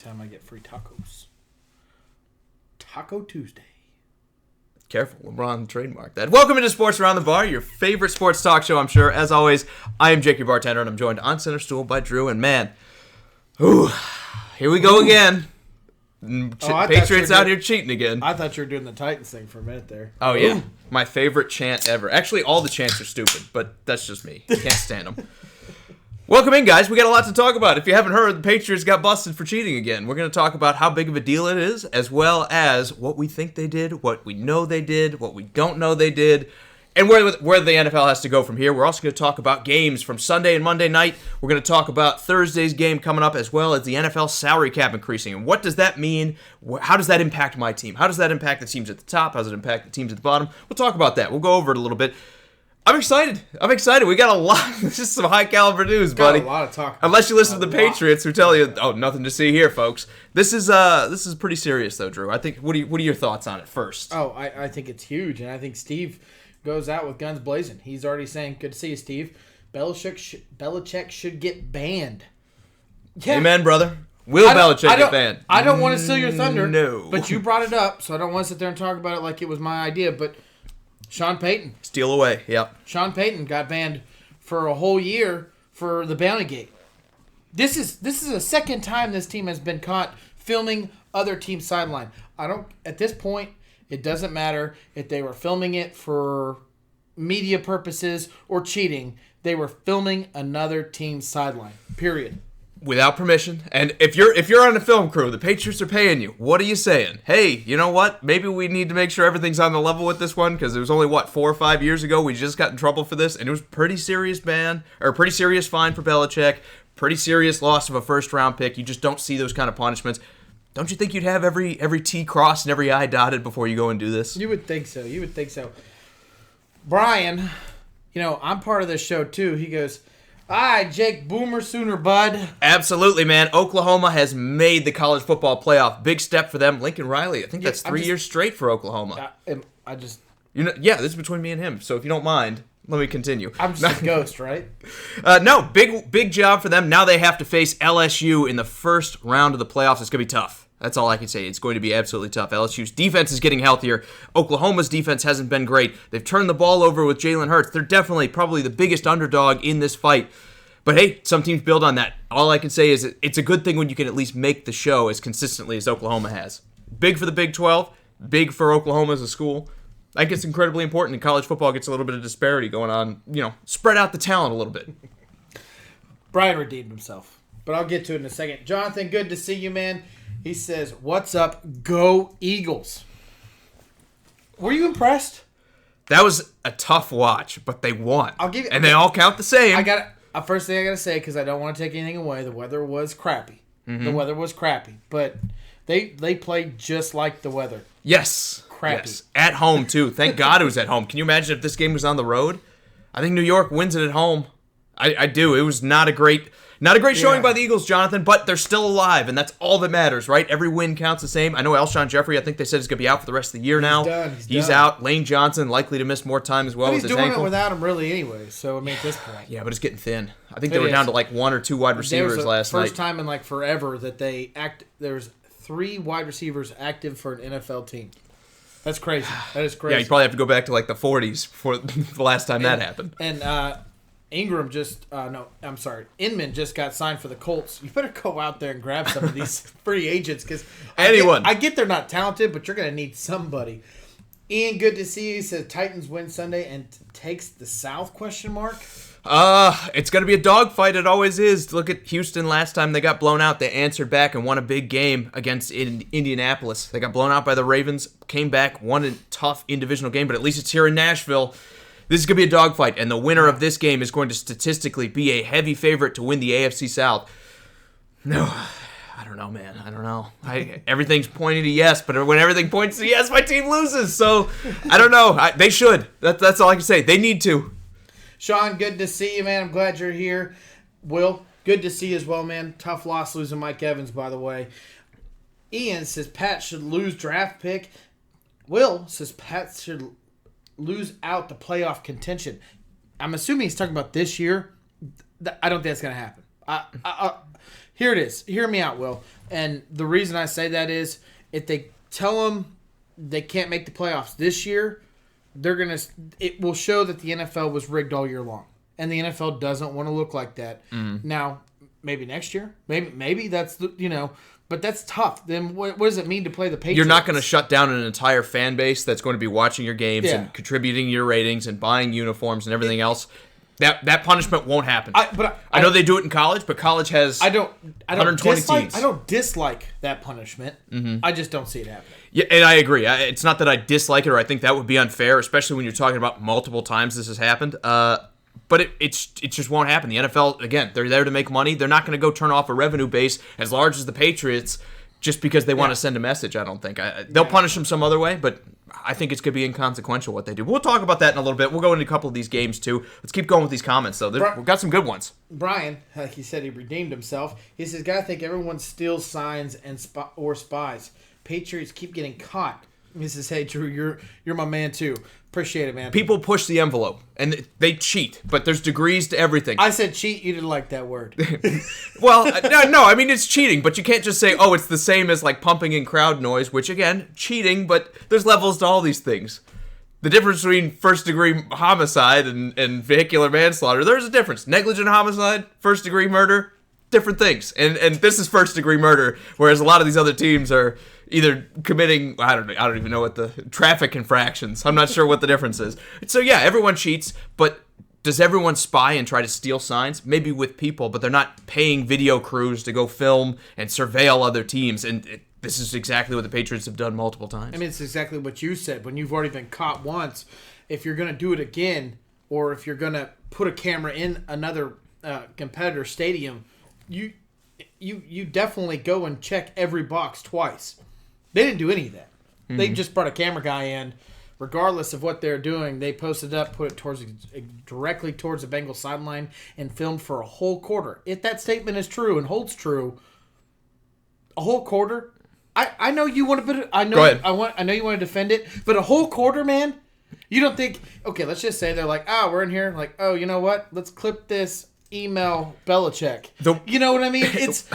Time I get free tacos. Taco Tuesday. Careful, LeBron trademark that. Welcome into Sports Around the Bar, your favorite sports talk show, I'm sure. As always, I am Jake, your bartender, and I'm joined on center stool by Drew. And man, here we go again. Patriots out here cheating again. I thought you were doing the Titans thing for a minute there. Oh, yeah. My favorite chant ever. Actually, all the chants are stupid, but that's just me. Can't stand them. Welcome in, guys. We got a lot to talk about. If you haven't heard, the Patriots got busted for cheating again. We're going to talk about how big of a deal it is, as well as what we think they did, what we know they did, what we don't know they did, and where the NFL has to go from here. We're also going to talk about games from Sunday and Monday night. We're going to talk about Thursday's game coming up, as well as the NFL salary cap increasing. And what does that mean? How does that impact my team? How does that impact the teams at the top? How does it impact the teams at the bottom? We'll talk about that. We'll go over it a little bit. I'm excited. We got a lot. This is some high caliber news, buddy. Got a lot of talk. Unless you listen to the Patriots, who tell you, "Oh, nothing to see here, folks." This is pretty serious, though, Drew. I think. What are your thoughts on it first? Oh, I think it's huge, and I think Steve goes out with guns blazing. He's already saying, "Good to see you, Steve." Belichick should get banned. Yeah. Amen, brother. Will Belichick get banned? I don't want to steal your thunder. No. But you brought it up, so I don't want to sit there and talk about it like it was my idea. But Sean Payton. Steal away, yep. Sean Payton got banned for a whole year for the Bounty Gate. This is the second time this team has been caught filming other teams' sideline. At this point, it doesn't matter if they were filming it for media purposes or cheating. They were filming another team's sideline. Period. Without permission. And if you're on a film crew, the Patriots are paying you. What are you saying? Hey, you know what? Maybe we need to make sure everything's on the level with this one, because it was only 4 or 5 years ago we just got in trouble for this, and it was pretty serious fine for Belichick, pretty serious loss of a first round pick. You just don't see those kind of punishments. Don't you think you'd have every T crossed and every I dotted before you go and do this? You would think so. Brian, I'm part of this show too. He goes, "All right, Jake, boomer sooner, bud." Absolutely, man. Oklahoma has made the college football playoff. Big step for them. Lincoln Riley, I think that's 3 years straight for Oklahoma. This is between me and him. So if you don't mind, let me continue. I'm just a ghost, right? No, big job for them. Now they have to face LSU in the first round of the playoffs. It's going to be tough. That's all I can say. It's going to be absolutely tough. LSU's defense is getting healthier. Oklahoma's defense hasn't been great. They've turned the ball over with Jalen Hurts. They're definitely probably the biggest underdog in this fight. But hey, some teams build on that. All I can say is it's a good thing when you can at least make the show as consistently as Oklahoma has. Big for the Big 12. Big for Oklahoma as a school. I think it's incredibly important in college football. Gets a little bit of disparity going on. Spread out the talent a little bit. Brian redeemed himself. But I'll get to it in a second. Jonathan, good to see you, man. He says, "What's up? Go Eagles." Were you impressed? That was a tough watch, but they won. And they all count the same. First thing I got to say, because I don't want to take anything away, the weather was crappy. Mm-hmm. The weather was crappy. But they played just like the weather. Yes. Crappy. Yes. At home, too. Thank God it was at home. Can you imagine if this game was on the road? I think New York wins it at home. I do. It was not a great showing by the Eagles, Jonathan, but they're still alive, and that's all that matters, right? Every win counts the same. I know Alshon Jeffrey, I think they said, is going to be out for the rest of the year now. He's done. Out. Lane Johnson likely to miss more time as well with his ankle. He's doing it without him really anyway, so at this point. Yeah, but it's getting thin. I think they were down to 1 or 2 wide receivers last night. First time in forever that there's 3 wide receivers active for an NFL team. That's crazy. That is crazy. Yeah, you probably have to go back to the 40s for the last time that happened. And Ingram Inman just got signed for the Colts. You better go out there and grab some of these free agents, because I get they're not talented, but you're going to need somebody. Ian, good to see you. He says Titans win Sunday and takes the South, ? It's going to be a dogfight. It always is. Look at Houston last time they got blown out. They answered back and won a big game against Indianapolis. They got blown out by the Ravens, came back, won a tough in-divisional game, but at least it's here in Nashville. This is going to be a dogfight, and the winner of this game is going to statistically be a heavy favorite to win the AFC South. No, I don't know, man. I don't know. Everything's pointing to yes, but when everything points to yes, my team loses. So, I don't know. They should. That's all I can say. They need to. Sean, good to see you, man. I'm glad you're here. Will, good to see you as well, man. Tough loss losing Mike Evans, by the way. Ian says Pat should lose draft pick. Will says Pat should lose out the playoff contention. I'm assuming he's talking about this year. I don't think that's going to happen. Here it is. Hear me out, Will. And the reason I say that is if they tell them they can't make the playoffs this year, it will show that the NFL was rigged all year long. And the NFL doesn't want to look like that. Now, maybe next year. Maybe that's but that's tough. Then what does it mean to play the Patriots? You're not going to shut down an entire fan base that's going to be watching your games and contributing to your ratings and buying uniforms and everything else. That punishment won't happen. I know they do it in college, but college has 120 teams. I don't dislike that punishment. I just don't see it happening. Yeah, and I agree. It's not that I dislike it or I think that would be unfair, especially when you're talking about multiple times this has happened. But it just won't happen. The NFL, again, they're there to make money. They're not going to go turn off a revenue base as large as the Patriots just because they want to send a message, I don't think. They'll punish them some other way, but I think it's going to be inconsequential what they do. We'll talk about that in a little bit. We'll go into a couple of these games, too. Let's keep going with these comments, though. We've got some good ones. Brian, like he said, he redeemed himself. He says, "Gotta think everyone steals signs and or spies. Patriots keep getting caught." He says, "Hey, Drew, you're my man, too. Appreciate it, man." People push the envelope, and they cheat, but there's degrees to everything. I said cheat. You didn't like that word. Well, no, I mean, it's cheating, but you can't just say, oh, it's the same as, like, pumping in crowd noise, which, again, cheating, but there's levels to all these things. The difference between first-degree homicide and vehicular manslaughter, there's a difference. Negligent homicide, first-degree murder, different things. And this is first-degree murder, whereas a lot of these other teams are either committing, I don't even know what the traffic infractions. I'm not sure what the difference is. So yeah, everyone cheats, but does everyone spy and try to steal signs? Maybe with people, but they're not paying video crews to go film and surveil other teams. And this is exactly what the Patriots have done multiple times. I mean, it's exactly what you said. When you've already been caught once, if you're going to do it again, or if you're going to put a camera in another competitor stadium, you definitely go and check every box twice. They didn't do any of that. They just brought a camera guy in. Regardless of what they're doing, they posted it up, put it directly towards the Bengals sideline, and filmed for a whole quarter. If that statement is true and holds true, a whole quarter. I know you want to. I know. Go ahead. I know you want to defend it, but a whole quarter, man. You don't think? Okay, let's just say they're like, we're in here. Like, you know what? Let's clip this. Email Belichick. You know what I mean? It's.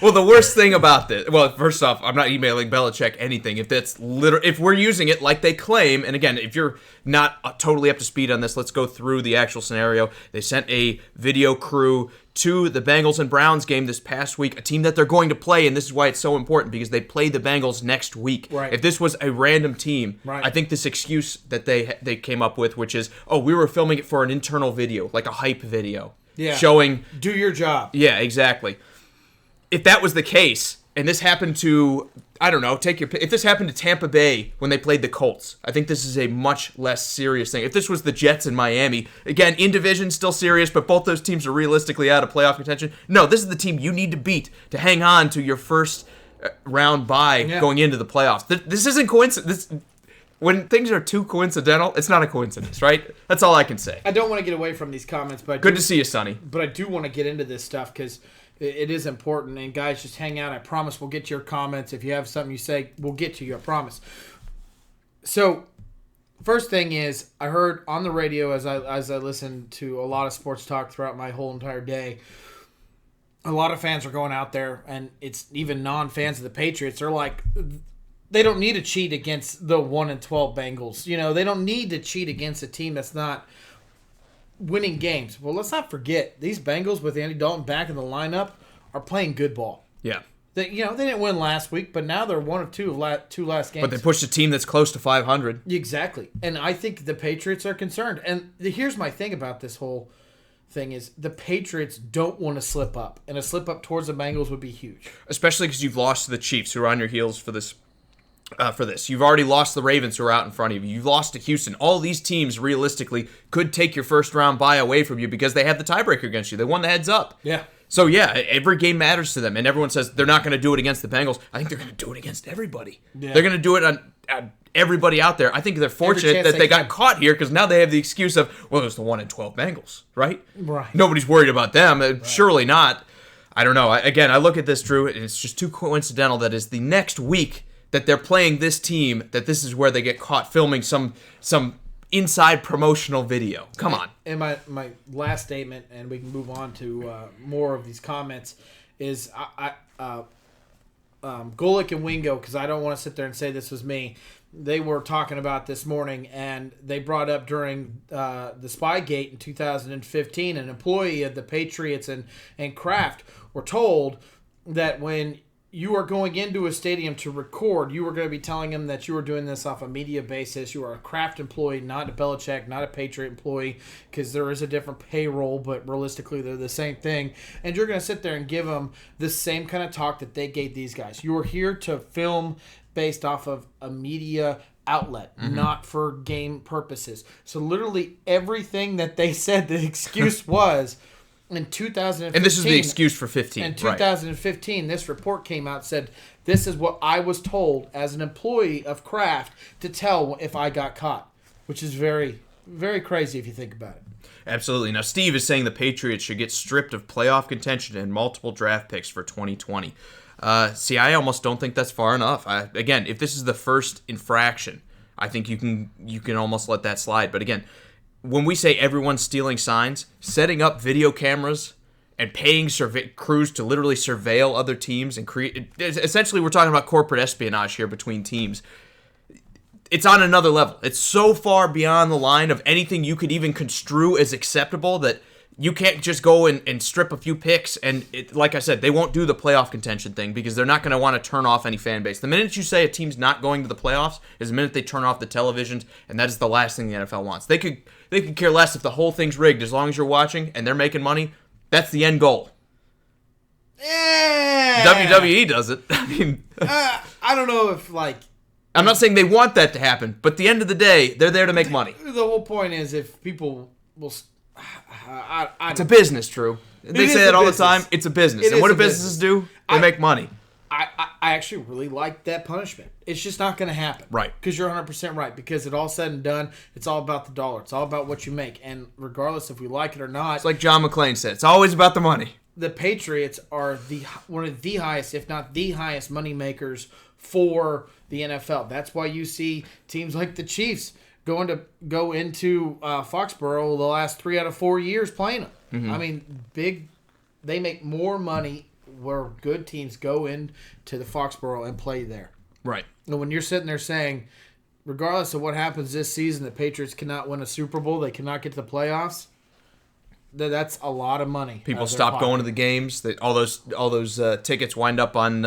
Well, the worst thing about this, first off, I'm not emailing Belichick anything. If we're using it like they claim, and again, if you're not totally up to speed on this, let's go through the actual scenario. They sent a video crew to the Bengals and Browns game this past week, a team that they're going to play, and this is why it's so important, because they play the Bengals next week. Right. If this was a random team, right. I think this excuse that they came up with, which is, we were filming it for an internal video, like a hype video. Yeah. Showing... Do your job. Yeah, exactly. If that was the case, and this happened to, I don't know, if this happened to Tampa Bay when they played the Colts, I think this is a much less serious thing. If this was the Jets in Miami, again, in division, still serious, but both those teams are realistically out of playoff contention. No, this is the team you need to beat to hang on to your first round bye going into the playoffs. This isn't coincidence. When things are too coincidental, it's not a coincidence, right? That's all I can say. I don't want to get away from these comments, but good to see you, Sonny. But I do want to get into this stuff because it is important. And guys, just hang out. I promise we'll get to your comments. If you have something you say, we'll get to you. I promise. So, first thing is, I heard on the radio as I listened to a lot of sports talk throughout my whole entire day. A lot of fans are going out there, and it's even non-fans of the Patriots. They're like, they don't need to cheat against the 1-12 Bengals. You know, they don't need to cheat against a team that's not winning games. Well, let's not forget, these Bengals with Andy Dalton back in the lineup are playing good ball. Yeah. They didn't win last week, but now they're one of two last games. But they pushed a team that's close to 500. Exactly. And I think the Patriots are concerned. And here's my thing about this whole thing is the Patriots don't want to slip up. And a slip up towards the Bengals would be huge. Especially because you've lost to the Chiefs, who are on your heels for this. You've already lost the Ravens, who are out in front of you. You've lost to Houston. All these teams, realistically, could take your first round bye away from you because they have the tiebreaker against you. They won the heads up. Yeah. So, yeah, every game matters to them. And everyone says they're not going to do it against the Bengals. I think they're going to do it against everybody. Yeah. They're going to do it on everybody out there. I think they're fortunate that they got caught here because now they have the excuse of, well, there's the 1-12 Bengals, right? Right. Nobody's worried about them. Right. Surely not. I don't know. Again, I look at this, Drew, and it's just too coincidental that is the next week that they're playing this team, that this is where they get caught filming some inside promotional video. Come on. And my last statement, and we can move on to more of these comments, is Golick and Wingo, because I don't want to sit there and say this was me. They were talking about this morning, and they brought up during the Spygate in 2015, an employee of the Patriots and Kraft were told that when you are going into a stadium to record, you were going to be telling them that you were doing this off a media basis. You are a Kraft employee, not a Belichick, not a Patriot employee, because there is a different payroll, but realistically they're the same thing. And you're going to sit there and give them the same kind of talk that they gave these guys. You are here to film based off of a media outlet, not for game purposes. So literally everything that they said the excuse was in 2015. And this is the excuse for 15. In 2015, This report came out, said, this is what I was told as an employee of Kraft to tell if I got caught, which is very, very crazy if you think about it. Absolutely. Now, Steve is saying the Patriots should get stripped of playoff contention and multiple draft picks for 2020. See, I almost don't think that's far enough. Again, if this is the first infraction, I think you can almost let that slide. But again, when we say everyone's stealing signs, setting up video cameras and paying crews to literally surveil other teams and create, essentially we're talking about corporate espionage here between teams. It's on another level. It's so far beyond the line of anything you could even construe as acceptable that you can't just go and strip a few picks. And like I said, they won't do the playoff contention thing because they're not going to want to turn off any fan base. The minute you say a team's not going to the playoffs is the minute they turn off the televisions, and that is the last thing the NFL wants. They could care less if the whole thing's rigged. As long as you're watching and they're making money, that's the end goal. WWE does it. I mean, I don't know if I'm not saying they want that to happen, but at the end of the day, they're there to make money. The whole point is if people will. It's a business, Drew. They say that all the time. It's a business. And what do businesses do? They make money. I actually really like that punishment. It's just not going to happen. Right. Because you're 100% right. Because it all said and done, it's all about the dollar. It's all about what you make. And regardless if we like it or not. It's like John McClane said. It's always about the money. The Patriots are one of the highest, if not the highest, money makers for the NFL. That's why you see teams like the Chiefs go into Foxborough the last 3 out of 4 years playing them. Mm-hmm. I mean, they make more money where good teams go into the Foxborough and play there. Right. And when you're sitting there saying, regardless of what happens this season, the Patriots cannot win a Super Bowl, they cannot get to the playoffs, that's a lot of money. People stop going to the games. All those tickets wind up on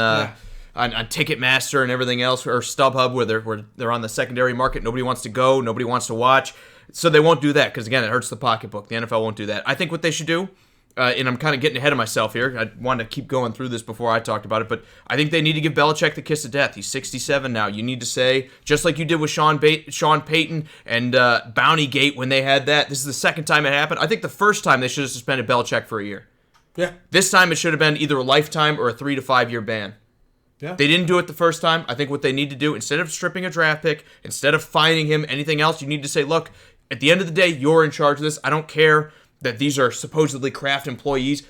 Ticketmaster and everything else, or StubHub, where they're on the secondary market. Nobody wants to go. Nobody wants to watch. So they won't do that because, again, it hurts the pocketbook. The NFL won't do that. I think what they should do, and I'm kind of getting ahead of myself here. I wanted to keep going through this before I talked about it, but I think they need to give Belichick the kiss of death. He's 67 now. You need to say, just like you did with Sean Payton and Bountygate when they had that, this is the second time it happened. I think the first time they should have suspended Belichick for a year. Yeah. This time it should have been either a lifetime or a 3 to 5 year ban. Yeah. They didn't do it the first time. I think what they need to do, instead of stripping a draft pick, instead of fining him, anything else, you need to say, look, at the end of the day, you're in charge of this. I don't care that these are supposedly Kraft employees.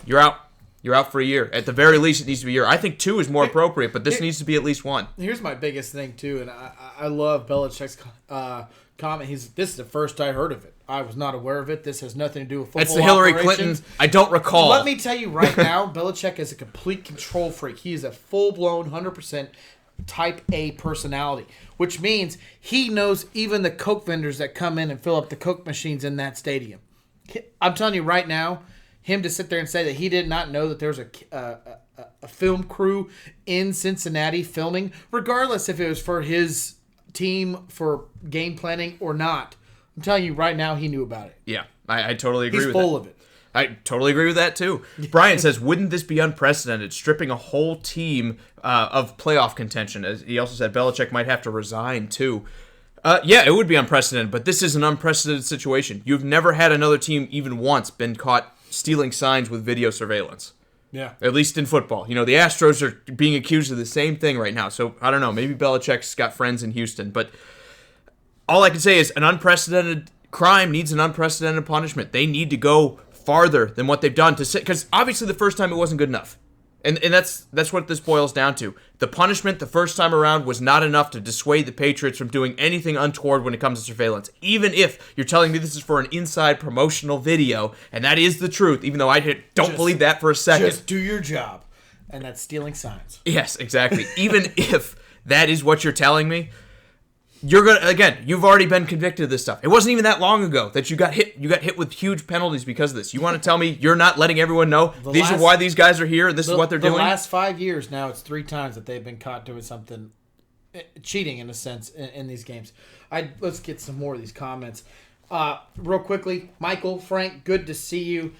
You're out. You're out for a year. At the very least, it needs to be a year. I think 2 is more appropriate, but this needs to be at least 1. Here's my biggest thing, too, and I love Belichick's comment. This is the first I heard of it. I was not aware of it. This has nothing to do with football. That's the Hillary Clinton. I don't recall. Let me tell you right now, Belichick is a complete control freak. He is a full-blown, 100% type A personality, which means he knows even the Coke vendors that come in and fill up the Coke machines in that stadium. I'm telling you right now, him to sit there and say that he did not know that there was a film crew in Cincinnati filming, regardless if it was for his team for game planning or not. I'm telling you right now, he knew about it. Yeah, I totally agree with that. He's full of it. I totally agree with that, too. Brian says, wouldn't this be unprecedented, stripping a whole team of playoff contention? As he also said, Belichick might have to resign, too. Yeah, it would be unprecedented, but this is an unprecedented situation. You've never had another team even once been caught stealing signs with video surveillance. Yeah. At least in football. You know, the Astros are being accused of the same thing right now, so I don't know. Maybe Belichick's got friends in Houston, but all I can say is an unprecedented crime needs an unprecedented punishment. They need to go farther than what they've done to say, because obviously the first time it wasn't good enough. And that's what this boils down to. The punishment the first time around was not enough to dissuade the Patriots from doing anything untoward when it comes to surveillance. Even if you're telling me this is for an inside promotional video, and that is the truth, even though I don't believe that for a second. Just do your job. And that's stealing signs. Yes, exactly. Even if that is what you're telling me, you're gonna, again, you've already been convicted of this stuff. It wasn't even that long ago that you got hit with huge penalties because of this. You want to tell me you're not letting everyone know these are why these guys are here and this is what they're doing? The last 5 years now, it's 3 times that they've been caught doing something, cheating in a sense, in these games. Let's get some more of these comments. Real quickly, Michael, Frank, good to see you.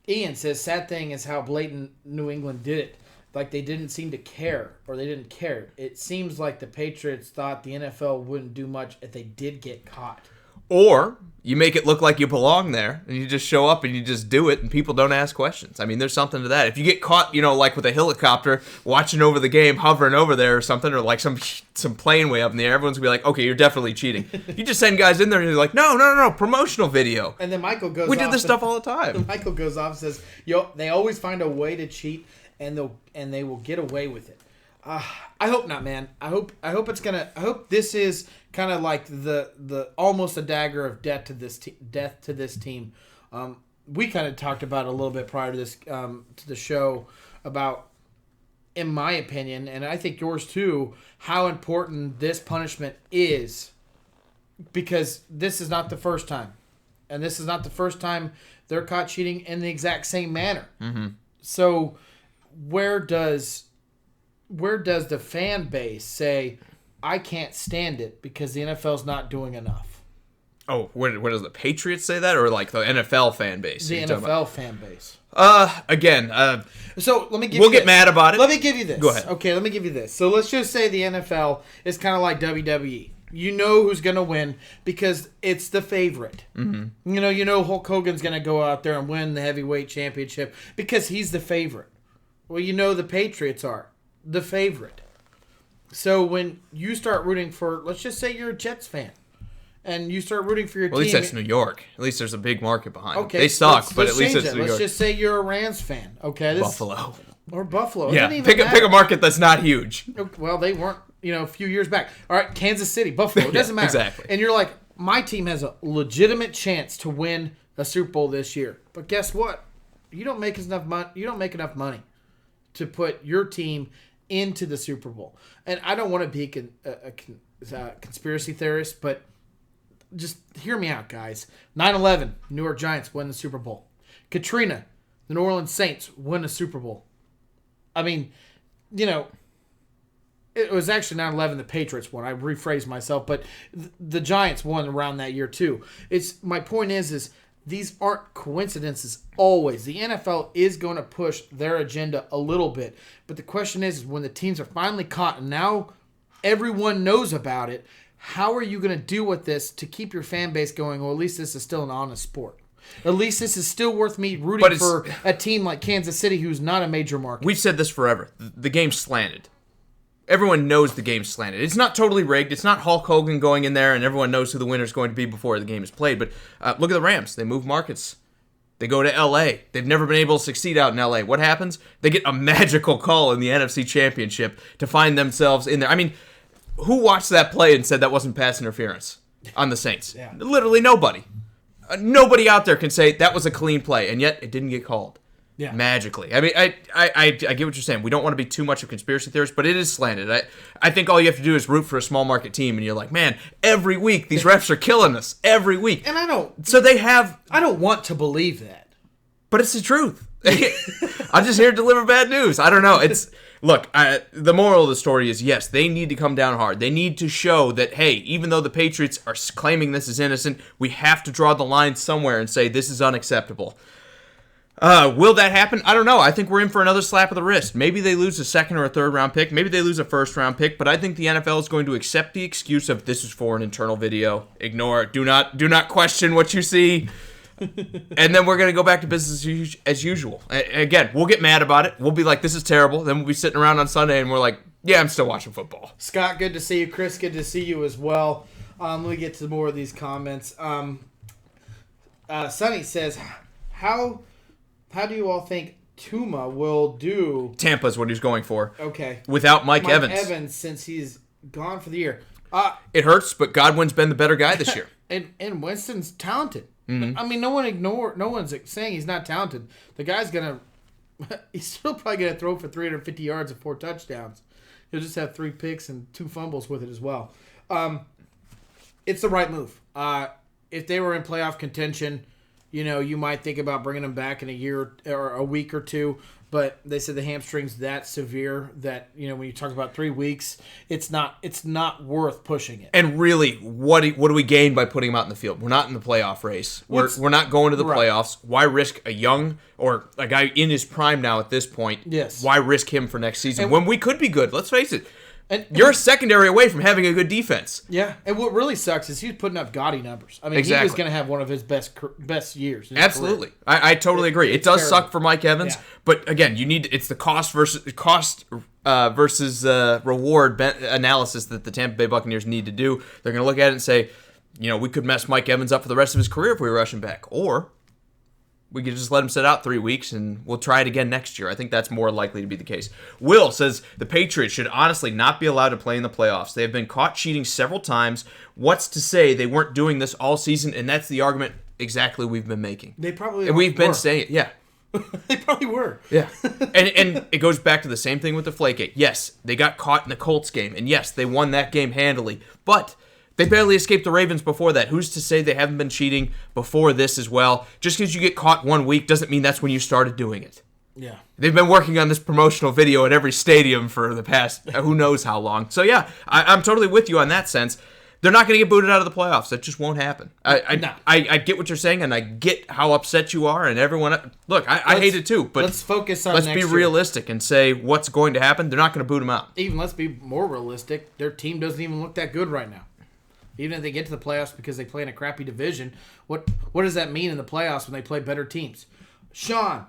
Ian says, sad thing is how blatant New England did it. Like they didn't seem to care, or they didn't care. It seems like the Patriots thought the NFL wouldn't do much if they did get caught. Or you make it look like you belong there, and you just show up and you just do it, and people don't ask questions. I mean, there's something to that. If you get caught, like with a helicopter watching over the game, hovering over there or something, or like some plane way up in the air, everyone's going to be like, okay, you're definitely cheating. You just send guys in there and you're like, no, promotional video. And then Michael goes off. We do this stuff all the time. Michael goes off and says, they always find a way to cheat, and they will get away with it. I hope not, man. I hope this is kind of like the almost a dagger of death to this team. We kind of talked about it a little bit prior to this to the show about, in my opinion, and I think yours too, how important this punishment is, because this is not the first time, and this is not the first time they're caught cheating in the exact same manner. Mm-hmm. So where does the fan base say, I can't stand it because the NFL's not doing enough? Oh, where does the Patriots say that, or like the NFL fan base? The NFL fan base. Again. So let me give. We'll get mad about it. Let me give you this. Go ahead. Okay, let me give you this. So let's just say the NFL is kind of like WWE. You know who's going to win because it's the favorite. Mm-hmm. You know Hulk Hogan's going to go out there and win the heavyweight championship because he's the favorite. Well, the Patriots are the favorite. So when you start rooting for, let's just say you're a Jets fan, and you start rooting for your team. At least that's New York. At least there's a big market behind them. Okay, they suck, but at least it's New York. Let's just say you're a Rams fan. Okay, Buffalo. Or Buffalo. Yeah, pick a market that's not huge. Well, they weren't, a few years back. All right, Kansas City, Buffalo. It doesn't matter. Exactly. And you're like, my team has a legitimate chance to win a Super Bowl this year. But guess what? You don't make enough money. You don't make enough money to put your team into the Super Bowl. And I don't want to be a conspiracy theorist, but just hear me out, guys. 9/11, New York Giants win the Super Bowl. Katrina, the New Orleans Saints win a Super Bowl. I mean, it was actually 9/11 the Patriots won. I rephrased myself, but the Giants won around that year too. My point is these aren't coincidences always. The NFL is going to push their agenda a little bit. But the question is when the teams are finally caught and now everyone knows about it, how are you going to deal with this to keep your fan base going? Well, at least this is still an honest sport. At least this is still worth me rooting for a team like Kansas City who's not a major market. We've said this forever. The game's slanted. Everyone knows the game's slanted. It's not totally rigged. It's not Hulk Hogan going in there and everyone knows who the winner's going to be before the game is played. But look at the Rams. They move markets. They go to L.A. They've never been able to succeed out in L.A. What happens? They get a magical call in the NFC Championship to find themselves in there. I mean, who watched that play and said that wasn't pass interference on the Saints? Yeah. Literally nobody. Nobody out there can say that was a clean play, and yet it didn't get called. Yeah. Magically. I mean, I get what you're saying. We don't want to be too much of conspiracy theorists, but it is slanted. I think all you have to do is root for a small market team, and you're like, man, every week these refs are killing us. Every week. And I don't want to believe that. But it's the truth. I'm just here to deliver bad news. I don't know. Look, the moral of the story is, yes, they need to come down hard. They need to show that, hey, even though the Patriots are claiming this is innocent, we have to draw the line somewhere and say this is unacceptable. Will that happen? I don't know. I think we're in for another slap of the wrist. Maybe they lose a second or a third round pick. Maybe they lose a first round pick. But I think the NFL is going to accept the excuse of this is for an internal video. Ignore it. Do not question what you see. And then we're going to go back to business as usual. Again, we'll get mad about it. We'll be like, this is terrible. Then we'll be sitting around on Sunday and we're like, yeah, I'm still watching football. Scott, good to see you. Chris, good to see you as well. Let me get to more of these comments. Sonny says, how do you all think Tuma will do. Tampa's what he's going for. Okay. Without Mike Evans. Evans, since he's gone for the year. It hurts, but Godwin's been the better guy this year. and Winston's talented. Mm-hmm. I mean, no one's saying he's not talented. The guy's he's still probably gonna throw for 350 yards and 4 touchdowns. He'll just have 3 picks and 2 fumbles with it as well. It's the right move. If they were in playoff contention, you might think about bringing him back in a year or a week or two. But they said the hamstring's that severe that when you talk about 3 weeks, it's not worth pushing it. And really, what do we gain by putting him out in the field? We're not in the playoff race. We're not going to the playoffs. Why risk a young or a guy in his prime now at this point? Yes. Why risk him for next season when we could be good? Let's face it. You're a secondary away from having a good defense. Yeah, and what really sucks is he's putting up gaudy numbers. I mean, exactly. He was going to have one of his best years. Absolutely, I totally agree. It does terrible. Suck for Mike Evans, but again, it's the cost versus reward analysis that the Tampa Bay Buccaneers need to do. They're going to look at it and say, we could mess Mike Evans up for the rest of his career if we rush him back, or we could just let him sit out 3 weeks and we'll try it again next year. I think that's more likely to be the case. Will says the Patriots should honestly not be allowed to play in the playoffs. They have been caught cheating several times. What's to say they weren't doing this all season? And that's the argument exactly we've been making. They probably and we've been saying it. Yeah. They probably were. Yeah. and it goes back to the same thing with the Flakegate. Yes, they got caught in the Colts game. And yes, they won that game handily. But they barely escaped the Ravens before that. Who's to say they haven't been cheating before this as well? Just because you get caught 1 week doesn't mean that's when you started doing it. Yeah. They've been working on this promotional video at every stadium for the past who knows how long. So yeah, I'm totally with you on that sense. They're not going to get booted out of the playoffs. That just won't happen. I get what you're saying, and I get how upset you are, and everyone. Look, I hate it too, but let's focus on. Let's be realistic and say what's going to happen. They're not going to boot them out. Even let's be more realistic. Their team doesn't even look that good right now. Even if they get to the playoffs because they play in a crappy division, what does that mean in the playoffs when they play better teams? Sean,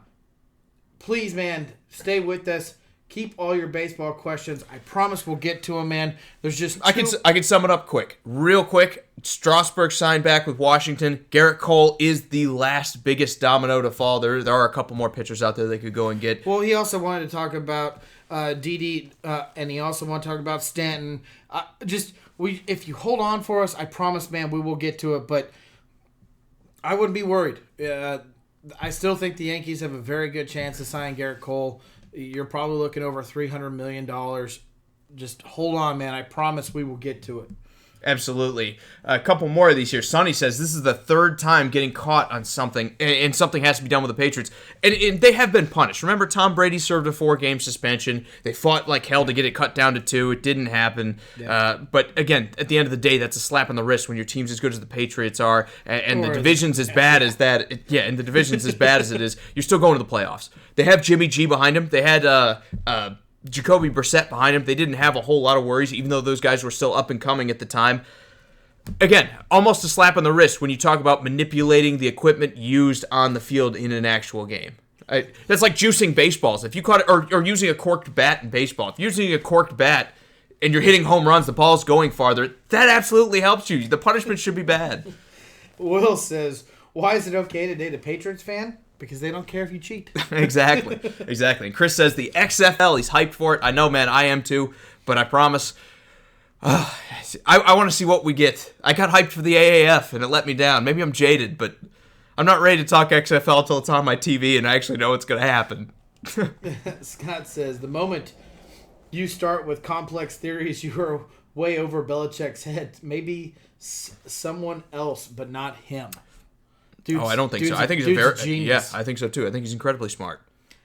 please, man, stay with us. Keep all your baseball questions. I promise we'll get to them, man. There's just I can sum it up real quick. Strasburg signed back with Washington. Garrett Cole is the last biggest domino to fall. There are a couple more pitchers out there they could go and get. Well, he also wanted to talk about Didi, and he also wanted to talk about Stanton. If you hold on for us, I promise, man, we will get to it. But I wouldn't be worried. I still think the Yankees have a very good chance to sign Garrett Cole. You're probably looking over $300 million. Just hold on, man. I promise we will get to it. Absolutely. A couple more of these here. Sonny says this is the 3rd time getting caught on something, and something has to be done with the Patriots. And they have been punished. Remember, Tom Brady served a 4-game suspension. They fought like hell to get it cut down to 2. It didn't happen. Yeah. But again, at the end of the day, that's a slap on the wrist when your team's as good as the Patriots are, and the division's as bad as that. And the division's as bad as it is. You're still going to the playoffs. They have Jimmy G behind him. They had Jacoby Brissett behind him. They didn't have a whole lot of worries, even though those guys were still up and coming at the time. Again, almost a slap on the wrist when you talk about manipulating the equipment used on the field in an actual game. That's like juicing baseballs. If you caught it, or using a corked bat in baseball. If you're using a corked bat and you're hitting home runs, the ball's going farther, that absolutely helps you. The punishment should be bad. Will says, why is it okay to date a Patriots fan? Because they don't care if you cheat. Exactly. And Chris says the XFL, he's hyped for it. I know, man, I am too, but I promise. I want to see what we get. I got hyped for the AAF, and it let me down. Maybe I'm jaded, but I'm not ready to talk XFL until it's on my TV, and I actually know what's going to happen. Scott says, the moment you start with complex theories, you are way over Belichick's head. Maybe someone else, but not him. I don't think so. I think he's a genius. Yeah, I think so too. I think he's incredibly smart.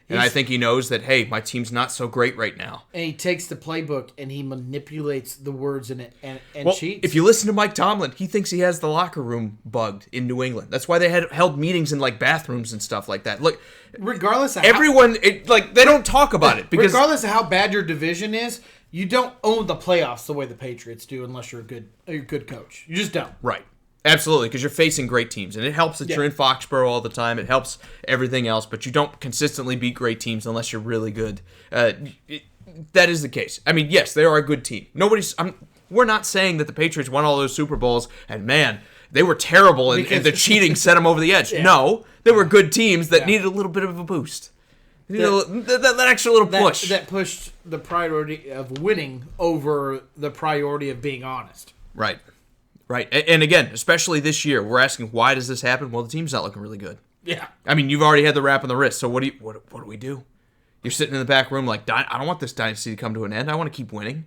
And I think he knows that, hey, my team's not so great right now. And he takes the playbook and he manipulates the words in it and cheats. If you listen to Mike Tomlin, he thinks he has the locker room bugged in New England. That's why they had held meetings in like bathrooms and stuff like that. Look, regardless of they don't talk about it because regardless of how bad your division is, you don't own the playoffs the way the Patriots do unless you're a good coach. You just don't. Right. Absolutely, because you're facing great teams, and it helps that you're in Foxborough all the time. It helps everything else, but you don't consistently beat great teams unless you're really good. That is the case. I mean, yes, they are a good team. We're not saying that the Patriots won all those Super Bowls, and man, they were terrible, and the cheating set them over the edge. Yeah. No, they were good teams that needed a little bit of a boost. That extra little push. That pushed the priority of winning over the priority of being honest. Right. And again, especially this year, we're asking, why does this happen? Well, the team's not looking really good. Yeah. I mean, you've already had the rap on the wrist, so what do we do? You're sitting in the back room like, I don't want this dynasty to come to an end. I want to keep winning.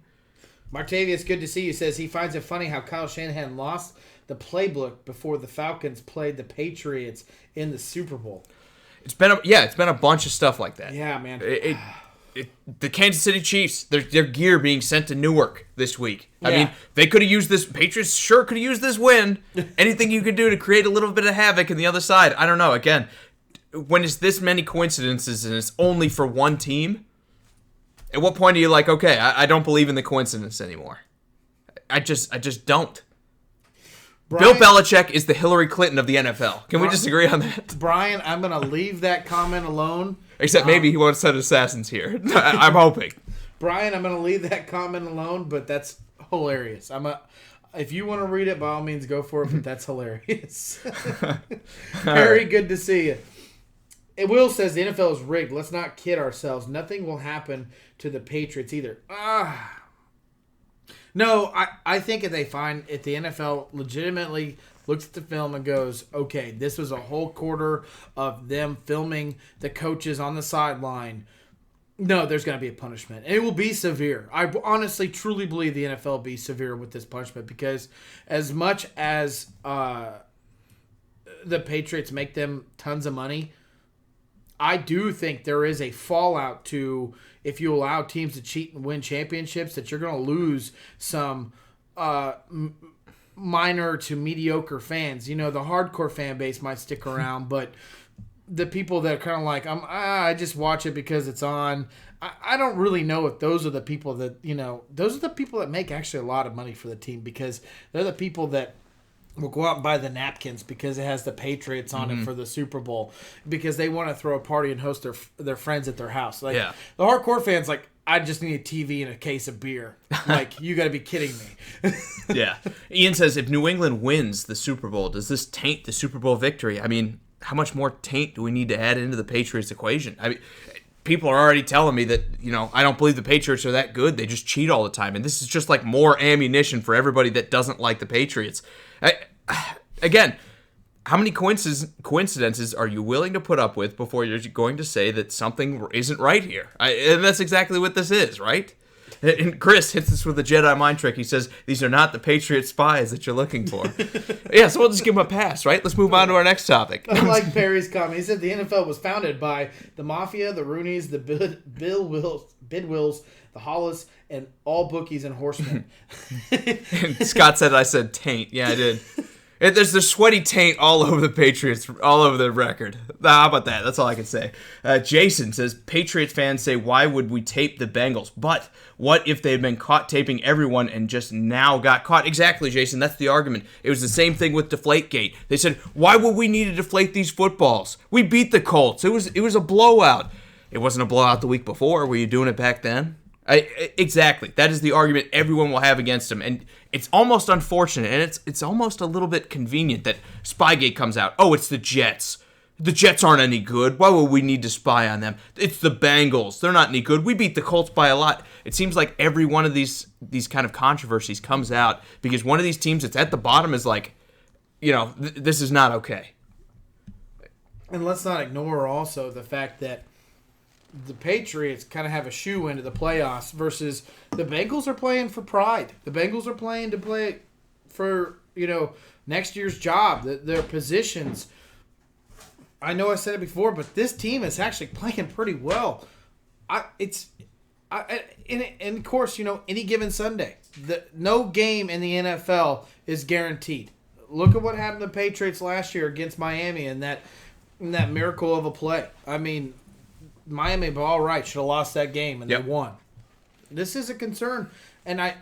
Martavius, good to see you, says he finds it funny how Kyle Shanahan lost the playbook before the Falcons played the Patriots in the Super Bowl. It's been a bunch of stuff like that. Yeah, man. The Kansas City Chiefs, their gear being sent to Newark this week. I mean, they could have used this. Patriots sure could have used this win. Anything you could do to create a little bit of havoc on the other side. I don't know. Again, when it's this many coincidences and it's only for one team, at what point are you like, okay, I don't believe in the coincidence anymore? I just don't. Brian, Bill Belichick is the Hillary Clinton of the NFL. Can we just agree on that? Brian, I'm going to leave that comment alone. Except maybe he won't send assassins here. I'm hoping. Brian, I'm going to leave that comment alone, but that's hilarious. If you want to read it, by all means, go for it, but that's hilarious. Very good to see you. Will says the NFL is rigged. Let's not kid ourselves. Nothing will happen to the Patriots either. No, I think if the NFL legitimately looks at the film and goes, okay, this was a whole quarter of them filming the coaches on the sideline, no, there's going to be a punishment. And it will be severe. I honestly, truly believe the NFL will be severe with this punishment because as much as the Patriots make them tons of money, I do think there is a fallout to if you allow teams to cheat and win championships that you're going to lose some minor to mediocre fans. You know, the hardcore fan base might stick around, but the people that are kind of like, I just watch it because it's on. I don't really know if those are the people that, those are the people that make actually a lot of money for the team because they're the people that will go out and buy the napkins because it has the Patriots on it for the Super Bowl because they want to throw a party and host their friends at their house. Like the hardcore fans, like, I just need a TV and a case of beer. Like, you got to be kidding me. Yeah. Ian says, if New England wins the Super Bowl, does this taint the Super Bowl victory? I mean, how much more taint do we need to add into the Patriots equation? I mean, people are already telling me that, I don't believe the Patriots are that good. They just cheat all the time. And this is just like more ammunition for everybody that doesn't like the Patriots. Again, how many coincidences are you willing to put up with before you're going to say that something isn't right here? And that's exactly what this is, right? And Chris hits us with a Jedi mind trick. He says, these are not the Patriot spies that you're looking for. Yeah, so we'll just give him a pass, right? Let's move on to our next topic. I like Perry's comment. He said the NFL was founded by the Mafia, the Rooneys, the Bidwills, the Hollis, and all bookies and horsemen. And Scott said I said taint. Yeah, I did. There's the sweaty taint all over the Patriots, all over the record. How about that? That's all I can say. Jason says, Patriots fans say, why would we tape the Bengals? But what if they'd been caught taping everyone and just now got caught? Exactly, Jason. That's the argument. It was the same thing with Deflategate. They said, why would we need to deflate these footballs? We beat the Colts. It was a blowout. It wasn't a blowout the week before. Were you doing it back then? Exactly. That is the argument everyone will have against him. And it's almost unfortunate, and it's almost a little bit convenient that Spygate comes out. Oh, it's the Jets. The Jets aren't any good. Why would we need to spy on them? It's the Bengals. They're not any good. We beat the Colts by a lot. It seems like every one of these kind of controversies comes out because one of these teams that's at the bottom is like, this is not okay. And let's not ignore also the fact that the Patriots kind of have a shoe into the playoffs versus the Bengals are playing for pride. The Bengals are playing to play for, next year's job, their positions. I know I said it before, but this team is actually playing pretty well. And of course, any given Sunday, no game in the NFL is guaranteed. Look at what happened to the Patriots last year against Miami and that miracle of a play. I mean, Miami, but all right, should have lost that game, and they won. This is a concern, and I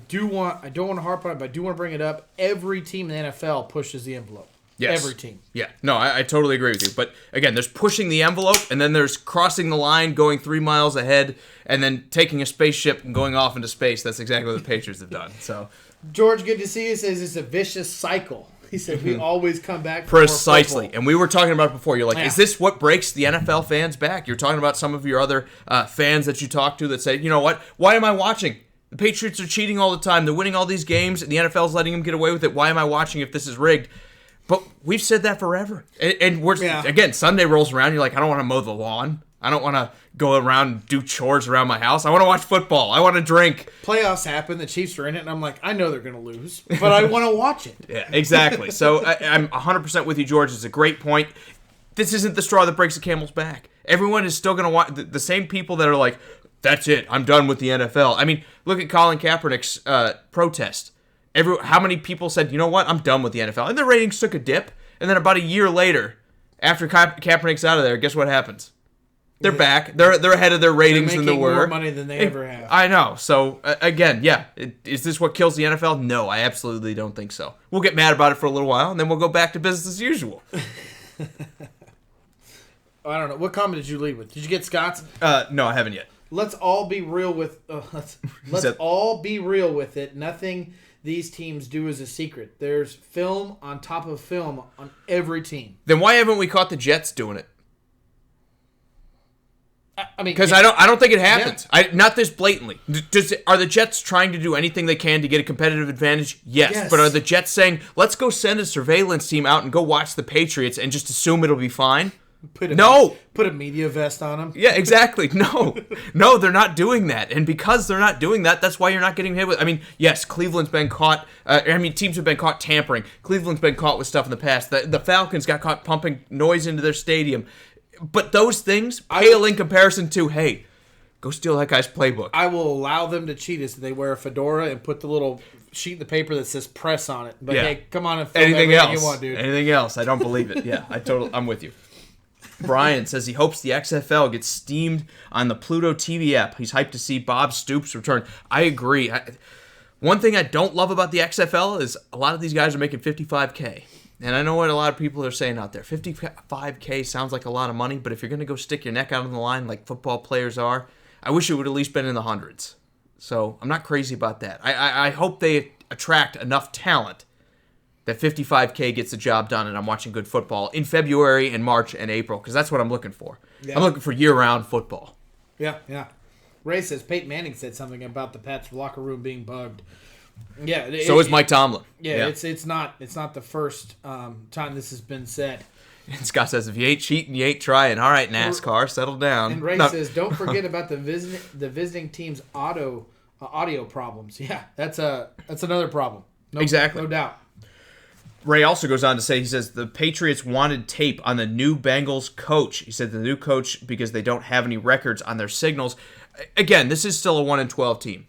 don't want to harp on it, but I do want to bring it up. Every team in the NFL pushes the envelope. Yes. Every team. Yeah. No, I totally agree with you. But, again, there's pushing the envelope, and then there's crossing the line, going 3 miles ahead, and then taking a spaceship and going off into space. That's exactly what the Patriots have done. So, George, good to see you, says it's a vicious cycle. He said, we always come back for Precisely. more And we were talking about it before. You're like, Yeah. is this what breaks the NFL fans back? You're talking about some of your other fans that you talk to that say, you know what? Why am I watching? The Patriots are cheating all the time. They're winning all these games, and the NFL's letting them get away with it. Why am I watching if this is rigged? But we've said that forever. And we're again, Sunday rolls around, you're like, I don't want to mow the lawn. I don't want to go around and do chores around my house. I want to watch football. I want to drink. Playoffs happen. The Chiefs are in it, and I'm like, I know they're going to lose, but I want to watch it. Yeah, exactly. So I'm 100% with you, George. It's a great point. This isn't the straw that breaks the camel's back. Everyone is still going to watch. The same people that are like, that's it, I'm done with the NFL. I mean, look at Colin Kaepernick's protest. How many people said, you know what, I'm done with the NFL? And their ratings took a dip. And then about a year later, after Kaepernick's out of there, guess what happens? They're back. They're ahead of their ratings than they were. More money than they ever have. I know. So, again, yeah. Is this what kills the NFL? No, I absolutely don't think so. We'll get mad about it for a little while, and then we'll go back to business as usual. I don't know. What comment did you lead with? Did you get Scott's? No, I haven't yet. Let's all be real with. Let's all be real with it. Nothing these teams do is a secret. There's film on top of film on every team. Then why haven't we caught the Jets doing it? I mean, because I don't think it happens. Yeah. Not this blatantly. Are the Jets trying to do anything they can to get a competitive advantage? Yes. But are the Jets saying, let's go send a surveillance team out and go watch the Patriots and just assume it'll be fine? Put a media vest on them. Yeah, exactly. No, they're not doing that. And because they're not doing that, that's why you're not getting hit with. I mean, yes, Cleveland's been caught. Teams have been caught tampering. Cleveland's been caught with stuff in the past. The Falcons got caught pumping noise into their stadium. But those things pale in comparison to, hey, go steal that guy's playbook. I will allow them to cheat us. They wear a fedora and put the little sheet in the paper that says press on it. But hey, come on and film anything else you want, dude. Anything else? I don't believe it. Yeah, I'm with you. Brian says he hopes the XFL gets steamed on the Pluto TV app. He's hyped to see Bob Stoops return. I agree. One thing I don't love about the XFL is a lot of these guys are making $55K. And I know what a lot of people are saying out there. $55K sounds like a lot of money, but if you're going to go stick your neck out on the line like football players are, I wish it would at least been in the hundreds. So I'm not crazy about that. I hope they attract enough talent that $55K gets the job done and I'm watching good football in February and March and April, because that's what I'm looking for. Yeah. I'm looking for year-round football. Yeah. Ray says Peyton Manning said something about the Pats locker room being bugged. Yeah. So is Mike Tomlin. Yeah. It's not the first time this has been said. And Scott says, if you ain't cheating, you ain't trying. All right, NASCAR, settle down. And Ray says, don't forget about the visiting team's audio problems. Yeah, that's another problem. Exactly. No doubt. Ray also goes on to say, he says, the Patriots wanted tape on the new Bengals coach. He said the new coach, because they don't have any records on their signals. Again, this is still a 1-12 team.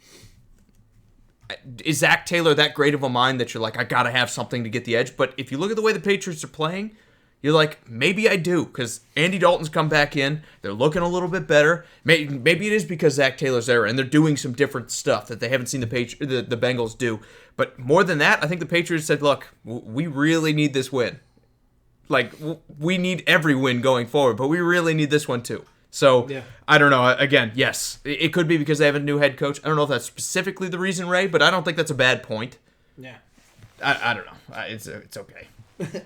Is Zach Taylor that great of a mind that you're like, I got to have something to get the edge? But if you look at the way the Patriots are playing, you're like, maybe I do, because Andy Dalton's come back in. They're looking a little bit better. Maybe it is because Zach Taylor's there, and they're doing some different stuff that they haven't seen the Bengals do. But more than that, I think the Patriots said, look, we really need this win. Like, we need every win going forward, but we really need this one too. So, yeah. I don't know. Again, yes, it could be because they have a new head coach. I don't know if that's specifically the reason, Ray, but I don't think that's a bad point. Yeah. I don't know. It's okay.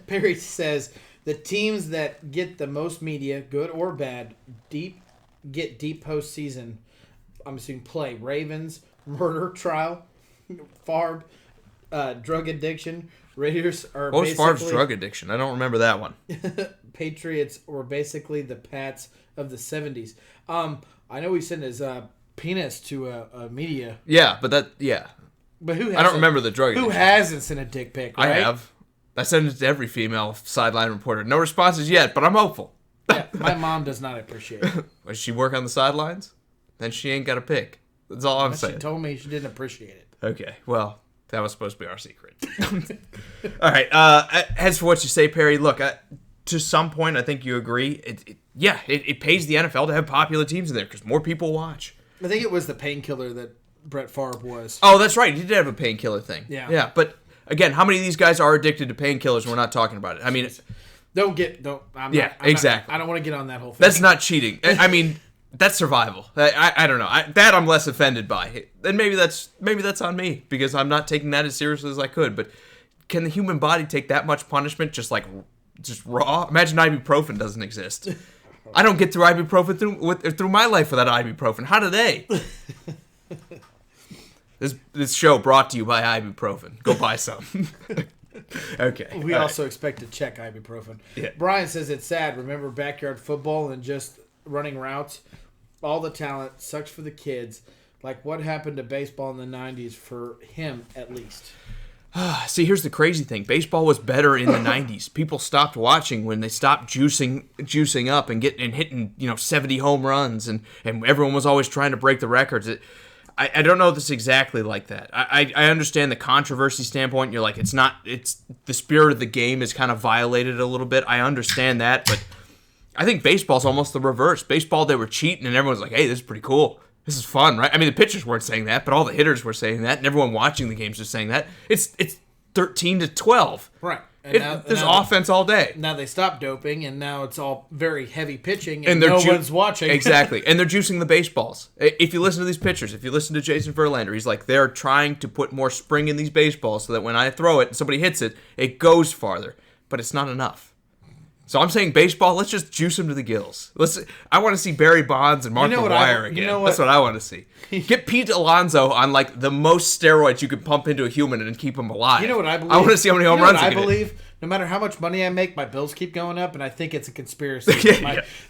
Perry says, the teams that get the most media, good or bad, get deep postseason, I'm assuming play. Ravens, murder trial, Favre, drug addiction. Raiders are what was Favre's drug addiction? I don't remember that one. Patriots were basically the Pats of the 70s. I know he sent his penis to a media. Yeah, but But who hasn't? I don't remember the drug addiction. Who hasn't sent a dick pic, right? I have. I sent it to every female sideline reporter. No responses yet, but I'm hopeful. Yeah, my mom does not appreciate it. Does she work on the sidelines? Then she ain't got a pick. That's all I'm saying. She told me she didn't appreciate it. Okay, well, that was supposed to be our secret. All right, as for what you say, Perry, look, to some point, I think you agree. It pays the NFL to have popular teams in there because more people watch. I think it was the painkiller that Brett Favre was. Oh, that's right. He did have a painkiller thing. Yeah. But again, how many of these guys are addicted to painkillers and we're not talking about it? I mean, exactly. I don't want to get on that whole thing. That's not cheating. I mean, that's survival. I don't know. That I'm less offended by. And maybe that's on me because I'm not taking that as seriously as I could. But can the human body take that much punishment just raw? Imagine ibuprofen doesn't exist. I don't get through ibuprofen through my life without ibuprofen. How do they? This show brought to you by ibuprofen. Go buy some. Okay. We also expect to check ibuprofen. Yeah. Brian says it's sad. Remember backyard football and just running routes? All the talent sucks for the kids. Like what happened to baseball in the 90s for him, at least. See, here's the crazy thing. Baseball was better in the 90s. People stopped watching when they stopped juicing up and hitting 70 home runs, and everyone was always trying to break the records. I don't know if it's exactly like that. I understand the controversy standpoint. You're like, it's the spirit of the game is kind of violated a little bit. I understand that, but I think baseball's almost the reverse. Baseball, they were cheating, and everyone's like, hey, this is pretty cool. This is fun, right? I mean, the pitchers weren't saying that, but all the hitters were saying that, and everyone watching the games was saying that. It's 13-12. Right. There's offense all day. Now they stopped doping, and now it's all very heavy pitching, and no one's watching. Exactly. And they're juicing the baseballs. If you listen to these pitchers, if you listen to Jason Verlander, he's like, they're trying to put more spring in these baseballs so that when I throw it and somebody hits it, it goes farther. But it's not enough. So I'm saying baseball, let's just juice them to the gills. I want to see Barry Bonds and Mark McGwire again. That's what I want to see. Get Pete Alonso on like the most steroids you could pump into a human and keep him alive. You know what I believe? I want to see how many home runs I believe. No matter how much money I make, my bills keep going up, and I think it's a conspiracy.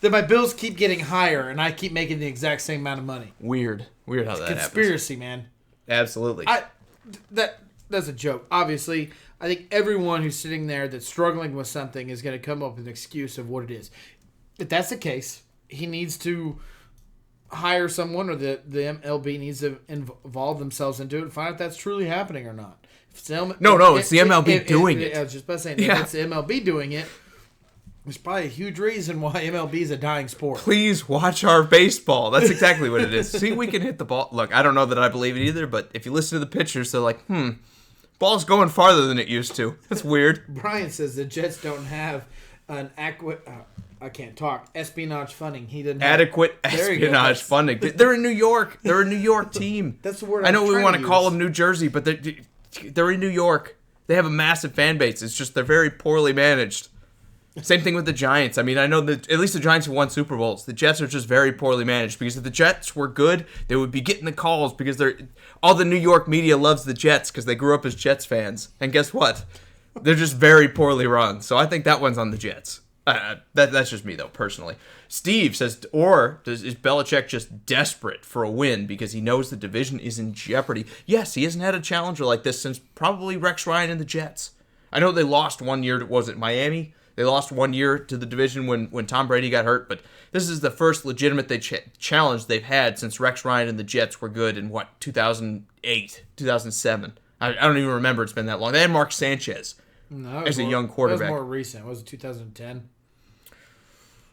That my bills keep getting higher, and I keep making the exact same amount of money. Weird how that happens. Conspiracy, man. Absolutely. That's a joke. Obviously, I think everyone who's sitting there that's struggling with something is going to come up with an excuse of what it is. If that's the case, he needs to hire someone, or the MLB needs to involve themselves into it and find out if that's truly happening or not. If it's it's the MLB doing it. I was just about to say, if it's the MLB doing it, there's probably a huge reason why MLB is a dying sport. Please watch our baseball. That's exactly what it is. See, we can hit the ball. Look, I don't know that I believe it either, but if you listen to the pitchers, they're like, ball's going farther than it used to. That's weird. Brian says the Jets don't have an espionage funding. He didn't have adequate espionage funding. They're in New York. They're a New York team. That's the word I know we want to call them New Jersey, but they're in New York. They have a massive fan base. It's just they're very poorly managed. Same thing with the Giants. I mean, I know that at least the Giants have won Super Bowls. The Jets are just very poorly managed, because if the Jets were good, they would be getting the calls, because all the New York media loves the Jets because they grew up as Jets fans. And guess what? They're just very poorly run. So I think that one's on the Jets. That's just me, though, personally. Steve says, is Belichick just desperate for a win because he knows the division is in jeopardy? Yes, he hasn't had a challenger like this since probably Rex Ryan and the Jets. I know they lost 1 year to, Miami? They lost 1 year to the division when Tom Brady got hurt, but this is the first legitimate challenge they've had since Rex Ryan and the Jets were good in, 2008, 2007. I don't even remember it's been that long. They had Mark Sanchez as a young quarterback. That was more recent. Was it 2010?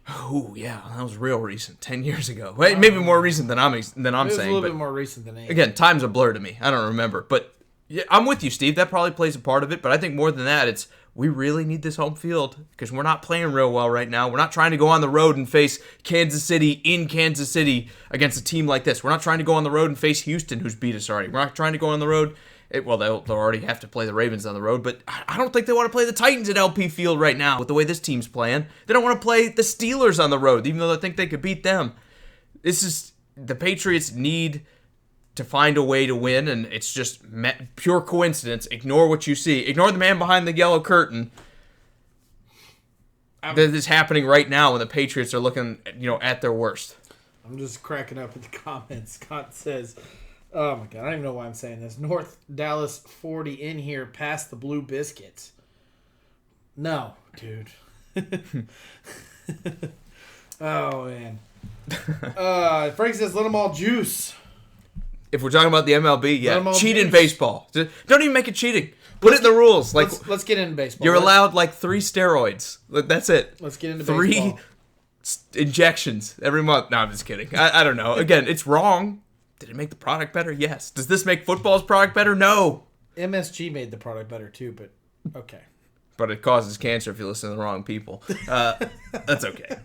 Oh, yeah, that was real recent, 10 years ago. Maybe more recent than I'm saying. It was a little bit more recent than 8. Again, time's a blur to me. I don't remember. But yeah, I'm with you, Steve. That probably plays a part of it. But I think more than that, it's we really need this home field because we're not playing real well right now. We're not trying to go on the road and face Kansas City in Kansas City against a team like this. We're not trying to go on the road and face Houston, who's beat us already. We're not trying to go on the road. They'll already have to play the Ravens on the road, but I don't think they want to play the Titans at LP Field right now with the way this team's playing. They don't want to play the Steelers on the road, even though they think they could beat them. The Patriots need to find a way to win, and it's just pure coincidence. Ignore what you see. Ignore the man behind the yellow curtain. That is happening right now when the Patriots are looking, at their worst. I'm just cracking up at the comments. Scott says, oh my God, I don't even know why I'm saying this. North Dallas 40 in here past the Blue Biscuits. No, dude. Oh, man. Frank says, let them all juice. If we're talking about the MLB, yeah. Cheat in baseball. Don't even make it cheating. Put it in the rules. Let's get into baseball. You're allowed 3 steroids. That's it. Let's get into 3 baseball. 3 injections every month. No, I'm just kidding. I don't know. Again, it's wrong. Did it make the product better? Yes. Does this make football's product better? No. MSG made the product better too, but okay. But it causes cancer if you listen to the wrong people. That's okay.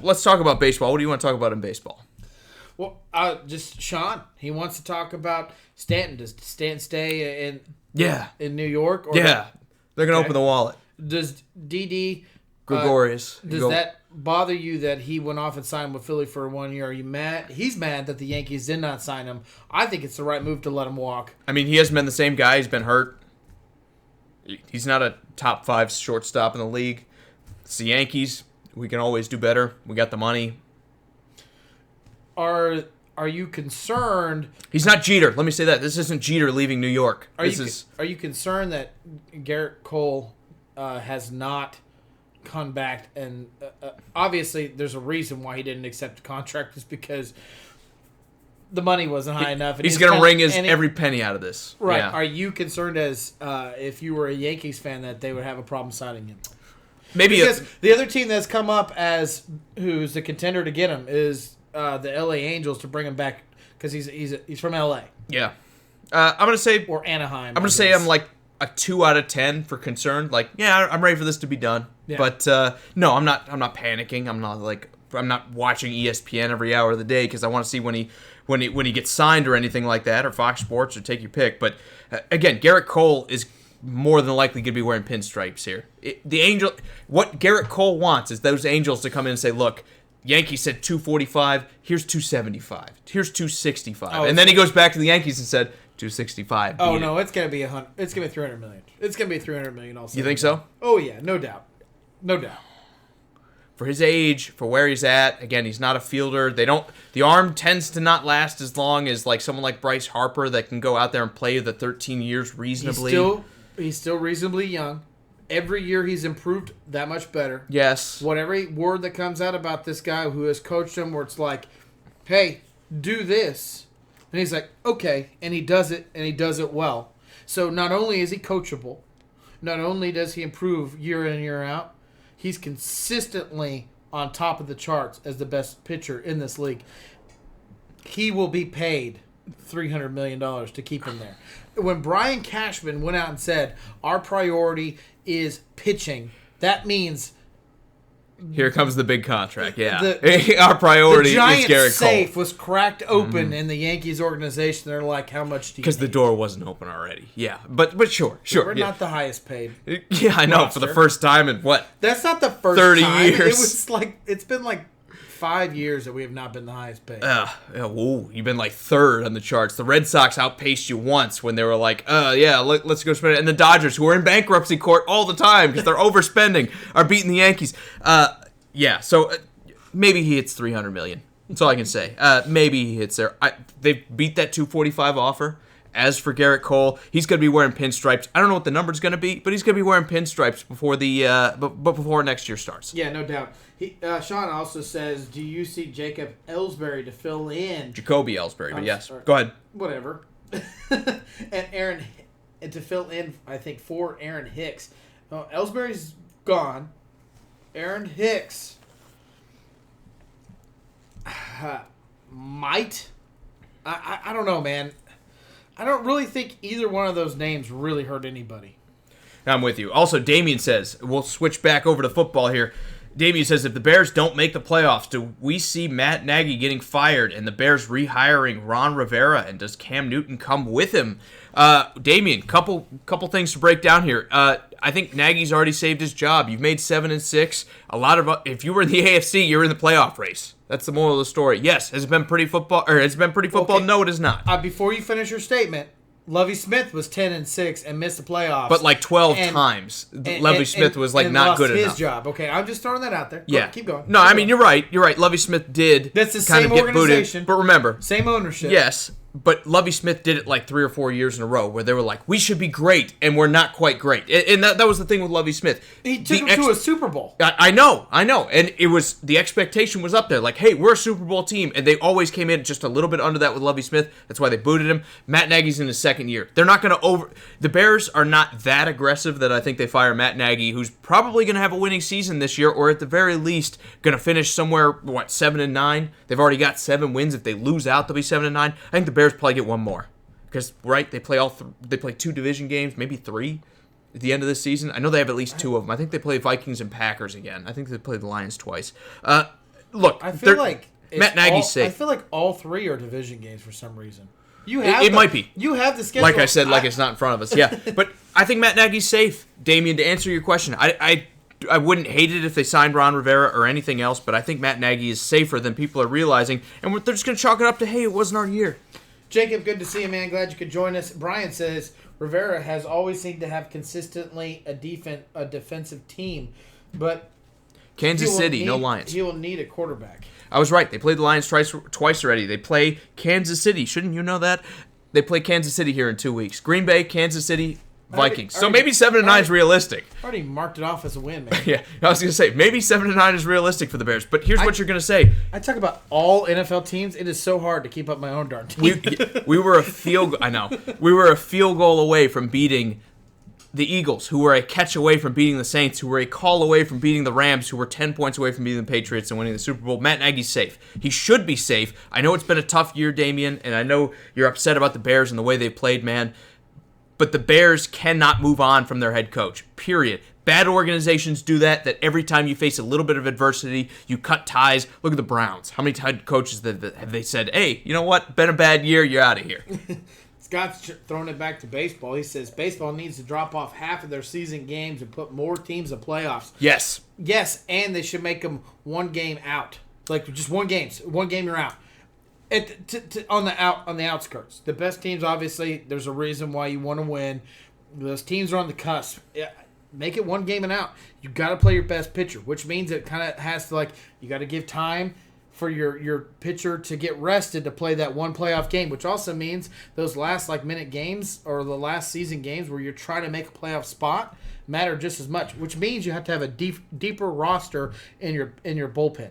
Let's talk about baseball. What do you want to talk about in baseball? Well, just Sean. He wants to talk about Stanton. Does Stanton stay in New York? Or they're gonna open the wallet. Does DD Gregorius? Does that bother you that he went off and signed with Philly for 1 year? Are you mad? He's mad that the Yankees did not sign him. I think it's the right move to let him walk. I mean, he hasn't been the same guy. He's been hurt. He's not a top 5 shortstop in the league. It's the Yankees. We can always do better. We got the money. Are you concerned? He's not Jeter. Let me say that. This isn't Jeter leaving New York. Are you concerned that Garrett Cole has not come back? And obviously, there's a reason why he didn't accept the contract, is because the money wasn't high enough. And he's going to wring every penny out of this. Right. Yeah. Are you concerned, as if you were a Yankees fan, that they would have a problem signing him? Maybe because the other team that's come up as who's the contender to get him is the LA Angels, to bring him back because he's from LA. Yeah. I'm going to say... Or Anaheim. I'm going to say I'm like a 2 out of 10 for concerned. Like, yeah, I'm ready for this to be done. Yeah. But no, I'm not panicking. I'm not watching ESPN every hour of the day because I want to see when he gets signed or anything like that, or Fox Sports, or take your pick. But again, Garrett Cole is more than likely going to be wearing pinstripes here. What Garrett Cole wants is those Angels to come in and say, look, Yankees said 245, here's 275, here's 265. And then he goes back to the Yankees and said 265. Oh, no, it's going to be it's going to be $300 million. It's going to be $300 million also. You think so? Oh, yeah, no doubt. No doubt. For his age, for where he's at, again, he's not a fielder. The arm tends to not last as long as like someone like Bryce Harper that can go out there and play the 13 years reasonably. He's still reasonably young. Every year he's improved that much better. Yes. Whatever word that comes out about this guy who has coached him, where it's like, hey, do this. And he's like, okay. And he does it, and he does it well. So not only is he coachable, not only does he improve year in, year out, he's consistently on top of the charts as the best pitcher in this league. He will be paid $300 million to keep him there. When Brian Cashman went out and said, our priority is pitching, that means... Here comes the big contract, yeah. Our priority is Garrett Cole. The giant safe was cracked open in the Yankees organization. They're like, how much do you need? Because the door wasn't open already. Yeah, but sure. We're not the highest paid. Yeah, I know, roster. For the first time in what? That's not the first 30 time. years. It was like, it's been like 5 years that we have not been the highest paid. You've been like third on the charts. The Red Sox outpaced you once when they were like, let's go spend it. And the Dodgers, who are in bankruptcy court all the time because they're overspending, are beating the Yankees. So maybe he hits $300 million. That's all I can say. Maybe he hits there. They beat that 245 offer. As for Garrett Cole, he's going to be wearing pinstripes. I don't know what the number's going to be, but he's going to be wearing pinstripes before next year starts. Yeah, no doubt. Sean also says, do you see Jacob Ellsbury to fill in? Jacoby Ellsbury, but yes. Go ahead. Whatever. and to fill in, I think, for Aaron Hicks. Ellsbury's gone. Aaron Hicks might. I don't know, man. I don't really think either one of those names really hurt anybody. I'm with you. Also, Damien says, we'll switch back over to football here. Damien says, if the Bears don't make the playoffs, do we see Matt Nagy getting fired and the Bears rehiring Ron Rivera, and does Cam Newton come with him? Damien, couple things to break down here. I think Nagy's already saved his job. You've made 7-6. If you were in the AFC, you're in the playoff race. That's the moral of the story. Yes, has it been pretty football? Okay. No, it is not. Before you finish your statement, Lovie Smith was 10-6 and missed the playoffs. But like 12 times, Lovie Smith was like not good enough. His job. Okay, I'm just throwing that out there. Yeah, keep going. No, I mean you're right. Lovie Smith did. That's the same organization. But remember, same ownership. Yes. But Lovie Smith did it like 3 or 4 years in a row where they were like, we should be great, and we're not quite great. And that was the thing with Lovie Smith. He took him to a Super Bowl. I know. And the expectation was up there. Like, hey, we're a Super Bowl team. And they always came in just a little bit under that with Lovie Smith. That's why they booted him. Matt Nagy's in his second year. They're not going to the Bears are not that aggressive that I think they fire Matt Nagy, who's probably going to have a winning season this year, or at the very least going to finish somewhere, 7-9. They've already got 7 wins. If they lose out, they'll be 7-9. I think the Bears probably get one more. Because, they play they play 2 division games, maybe 3 at the end of this season. I know they have at least 2 of them. I think they play Vikings and Packers again. I think they play the Lions twice. Look, I feel like Matt Nagy's safe. I feel like all three are division games for some reason. It might be. You have the schedule. Like I said, it's not in front of us. Yeah, but I think Matt Nagy's safe. Damien, to answer your question, I wouldn't hate it if they signed Ron Rivera or anything else, but I think Matt Nagy is safer than people are realizing, and they're just going to chalk it up to, hey, it wasn't our year. Jacob, good to see you, man. Glad you could join us. Brian says Rivera has always seemed to have consistently a defensive team, but Kansas City, no Lions. He will need a quarterback. I was right. They played the Lions twice already. They play Kansas City. Shouldn't you know that? They play Kansas City here in 2 weeks. Green Bay, Kansas City, Vikings. So maybe 7-9 is realistic. I already marked it off as a win, man. Yeah, I was going to say, maybe 7-9 is realistic for the Bears. But here's what you're going to say. I talk about all NFL teams. It is so hard to keep up my own darn team. We were a field goal away from beating the Eagles, who were a catch away from beating the Saints, who were a call away from beating the Rams, who were 10 points away from beating the Patriots and winning the Super Bowl. Matt Nagy's safe. He should be safe. I know it's been a tough year, Damien, and I know you're upset about the Bears and the way they've played, man. But the Bears cannot move on from their head coach, period. Bad organizations do that every time you face a little bit of adversity, you cut ties. Look at the Browns. How many head coaches have they said, hey, you know what? Been a bad year. You're out of here. Scott's throwing it back to baseball. He says baseball needs to drop off half of their season games and put more teams in playoffs. Yes. Yes, and they should make them one game out. Like just one game you're out. On the outskirts. The best teams, obviously, there's a reason why you want to win. Those teams are on the cusp. Make it one game and out. You got to play your best pitcher, which means it kind of has to you got to give time for your pitcher to get rested to play that one playoff game, which also means those last minute games or the last season games where you're trying to make a playoff spot matter just as much, which means you have to have a deeper roster in your bullpen.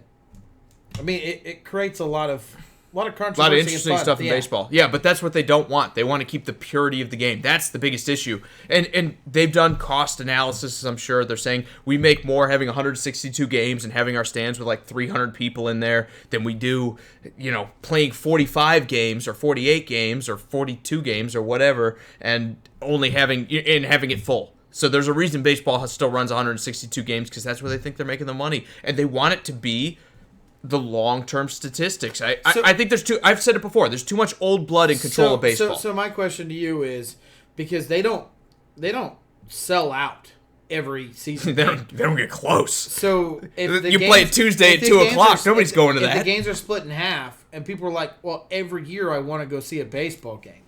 I mean, it creates a lot of controversy. A lot of interesting stuff in baseball. Yeah, but that's what they don't want. They want to keep the purity of the game. That's the biggest issue. And they've done cost analysis, I'm sure. They're saying we make more having 162 games and having our stands with 300 people in there than we do, playing 45 games or 48 games or 42 games or whatever and only having it full. So there's a reason baseball still runs 162 games because that's where they think they're making the money. And they want it to be the long-term statistics. I think I've said it before, there's too much old blood in control of baseball. So my question to you is, because they don't sell out every season. they don't get close. So if you play it Tuesday at 2 o'clock, nobody's going to that. If the games are split in half and people are like, well, every year I want to go see a baseball game.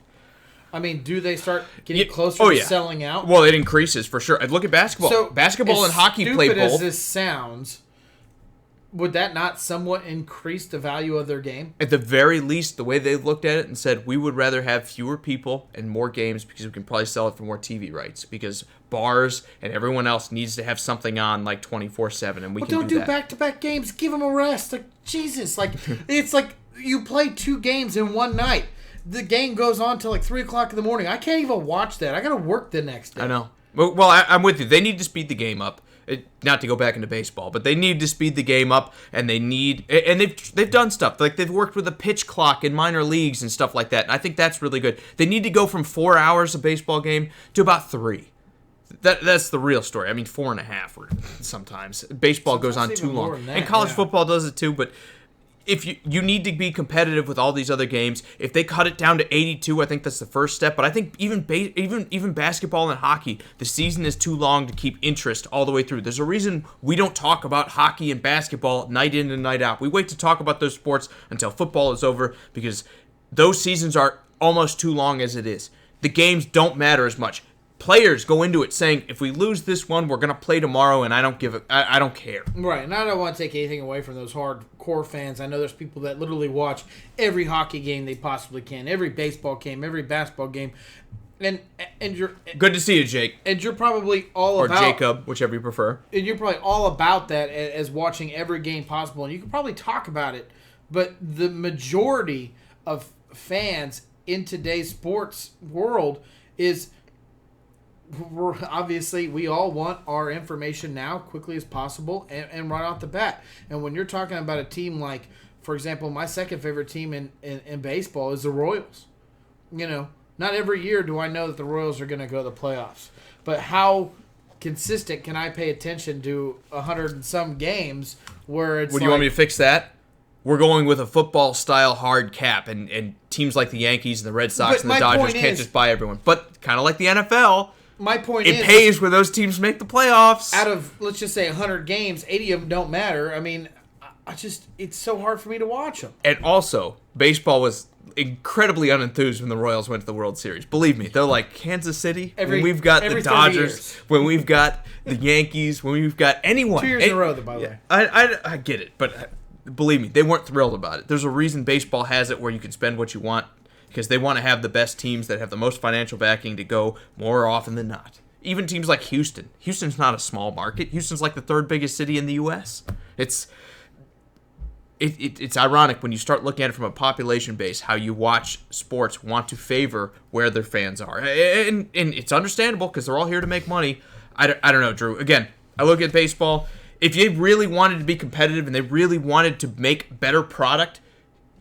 I mean, do they start getting closer to selling out? Well, it increases for sure. Look at basketball. So basketball and hockey play both. As this sounds, would that not somewhat increase the value of their game? At the very least, the way they looked at it and said, we would rather have fewer people and more games because we can probably sell it for more TV rights. Because bars and everyone else needs to have something on 24/7, and we can do that. Don't do back-to-back games. Give them a rest. Jesus. It's like you play 2 games in one night. The game goes on till 3 o'clock in the morning. I can't even watch that. I got to work the next day. I know. Well, I'm with you. They need to speed the game up. Not to go back into baseball, but they need to speed the game up, and they've done stuff they've worked with a pitch clock in minor leagues and stuff like that. And I think that's really good. They need to go from 4 hours a baseball game to about 3. That's the real story. I mean, 4.5 or sometimes baseball goes on too long, and college football does it too. But if you need to be competitive with all these other games, if they cut it down to 82, I think that's the first step. But I think even basketball and hockey, the season is too long to keep interest all the way through. There's a reason we don't talk about hockey and basketball night in and night out. We wait to talk about those sports until football is over because those seasons are almost too long as it is. The games don't matter as much. Players go into it saying, if we lose this one, we're going to play tomorrow, and I don't care. Right, and I don't want to take anything away from those hardcore fans. I know there's people that literally watch every hockey game they possibly can, every baseball game, every basketball game, and you're... Good to see you, Jake. And you're probably all about... Or Jacob, whichever you prefer. And you're probably all about that as watching every game possible, and you can probably talk about it, but the majority of fans in today's sports world is... Obviously, we all want our information now, quickly as possible, and right off the bat. And when you're talking about a team like, for example, my second favorite team in baseball is the Royals. Not every year do I know that the Royals are going to go to the playoffs. But how consistent can I pay attention to 100 and some games where it's Would you want me to fix that? we're going with a football-style hard cap, and teams like the Yankees and the Red Sox and the Dodgers can't just buy everyone. But kind of like the NFL, my point it pays where those teams make the playoffs. Out of, let's just say, 100 games, 80 of them don't matter. I mean, it's so hard for me to watch them. And also, baseball was incredibly unenthused when the Royals went to the World Series. Believe me, they're like Kansas City, when we've got the Dodgers, when we've got the Yankees, when we've got anyone. 2 years in a row, by the way. I get it, but believe me, they weren't thrilled about it. There's a reason baseball has it where you can spend what you want, because they want to have the best teams that have the most financial backing to go more often than not. Even teams like Houston. Houston's not a small market. Houston's like the third biggest city in the U.S. It's ironic when you start looking at it from a population base, how you watch sports want to favor where their fans are. And it's understandable because they're all here to make money. I don't know, Drew. Again, I look at baseball. If you really wanted to be competitive and they really wanted to make better product,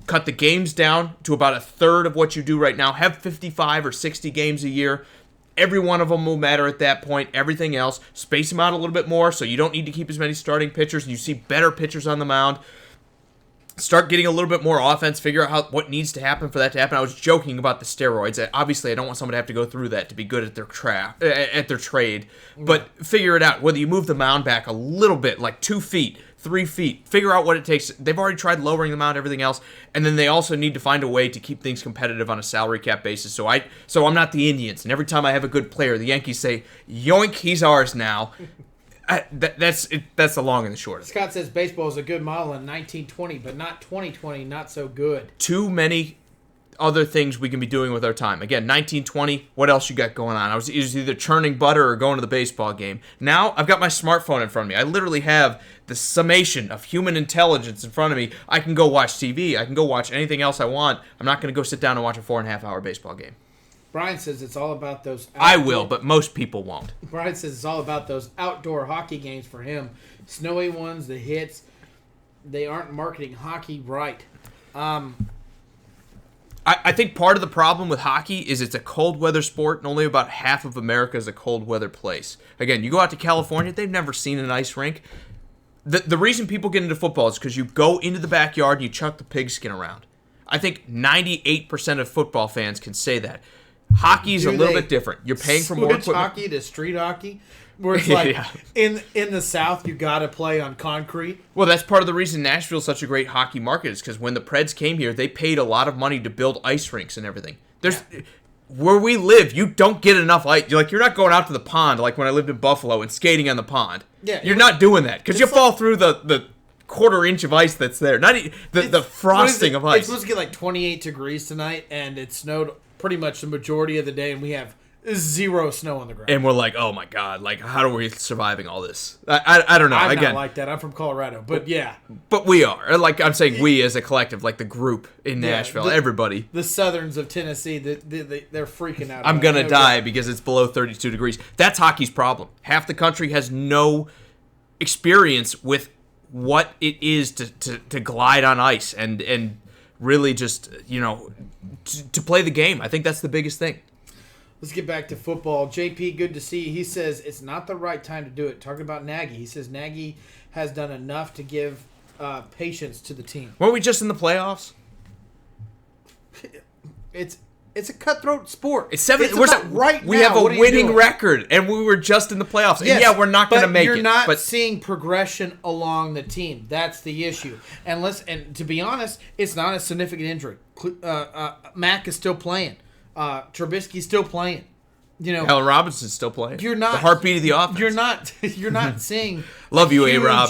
cut the games down to about a third of what you do right now. Have 55 or 60 games a year. Every one of them will matter at that point. Everything else, space them out a little bit more so you don't need to keep as many starting pitchers and you see better pitchers on the mound. Start getting a little bit more offense, figure out what needs to happen for that to happen. I was joking about the steroids. Obviously, I don't want someone to have to go through that to be good at their trade. But figure it out. Whether you move the mound back a little bit, like 2 feet, 3 feet, figure out what it takes. They've already tried lowering the mound, everything else. And then they also need to find a way to keep things competitive on a salary cap basis. So I'm not the Indians. And every time I have a good player, the Yankees say, yoink, he's ours now. That's the long and the short. Scott says baseball is a good model in 1920, but not 2020, not so good. Too many other things we can be doing with our time. Again, 1920, what else you got going on? I was either churning butter or going to the baseball game. Now, I've got my smartphone in front of me. I literally have the summation of human intelligence in front of me. I can go watch TV. I can go watch anything else I want. I'm not going to go sit down and watch a 4.5-hour baseball game. Brian says it's all about those I will, but most people won't. Brian says it's all about those outdoor hockey games for him. Snowy ones, the hits. They aren't marketing hockey right. I think part of the problem with hockey is it's a cold weather sport, and only about half of America is a cold weather place. Again, you go out to California, they've never seen an ice rink. The reason people get into football is because you go into the backyard and you chuck the pigskin around. I think 98% of football fans can say that. Hockey's a little bit different. You're paying for more equipment. Hockey to street hockey, where it's like in the South you got to play on concrete. Well, that's part of the reason Nashville's such a great hockey market is because when the Preds came here, they paid a lot of money to build ice rinks and everything. Where we live, you don't get enough ice. You're not going out to the pond like when I lived in Buffalo and skating on the pond. Yeah, you're not doing that because you fall through the quarter-inch of ice that's there. Not the frosting of ice. It's supposed to get like 28 degrees tonight, and it snowed pretty much the majority of the day, and we have 0 snow on the ground. And we're like, oh my god, like how are we surviving all this? I don't know. I'm not like that. I'm from Colorado, but yeah. But we are. Like I'm saying, we as a collective, like the group in Nashville, everybody. The Southerns of Tennessee, they're freaking out. I'm gonna die because it's below 32 degrees. That's hockey's problem. Half the country has no experience with what it is to glide on ice and really just to play the game. I think that's the biggest thing. Let's get back to football. JP, good to see you. He says it's not the right time to do it. Talking about Nagy, he says Nagy has done enough to give patience to the team. Weren't we just in the playoffs? It's a cutthroat sport. It's 7. Right we now, have a winning record, and we were just in the playoffs. And yes, we're not going to make it. You're not seeing progression along the team. That's the issue. And to be honest, it's not a significant injury. Mack is still playing. Trubisky's still playing. Allen Robinson's still playing. You're not the heartbeat of the offense. You're not seeing. Love you, A-Rob.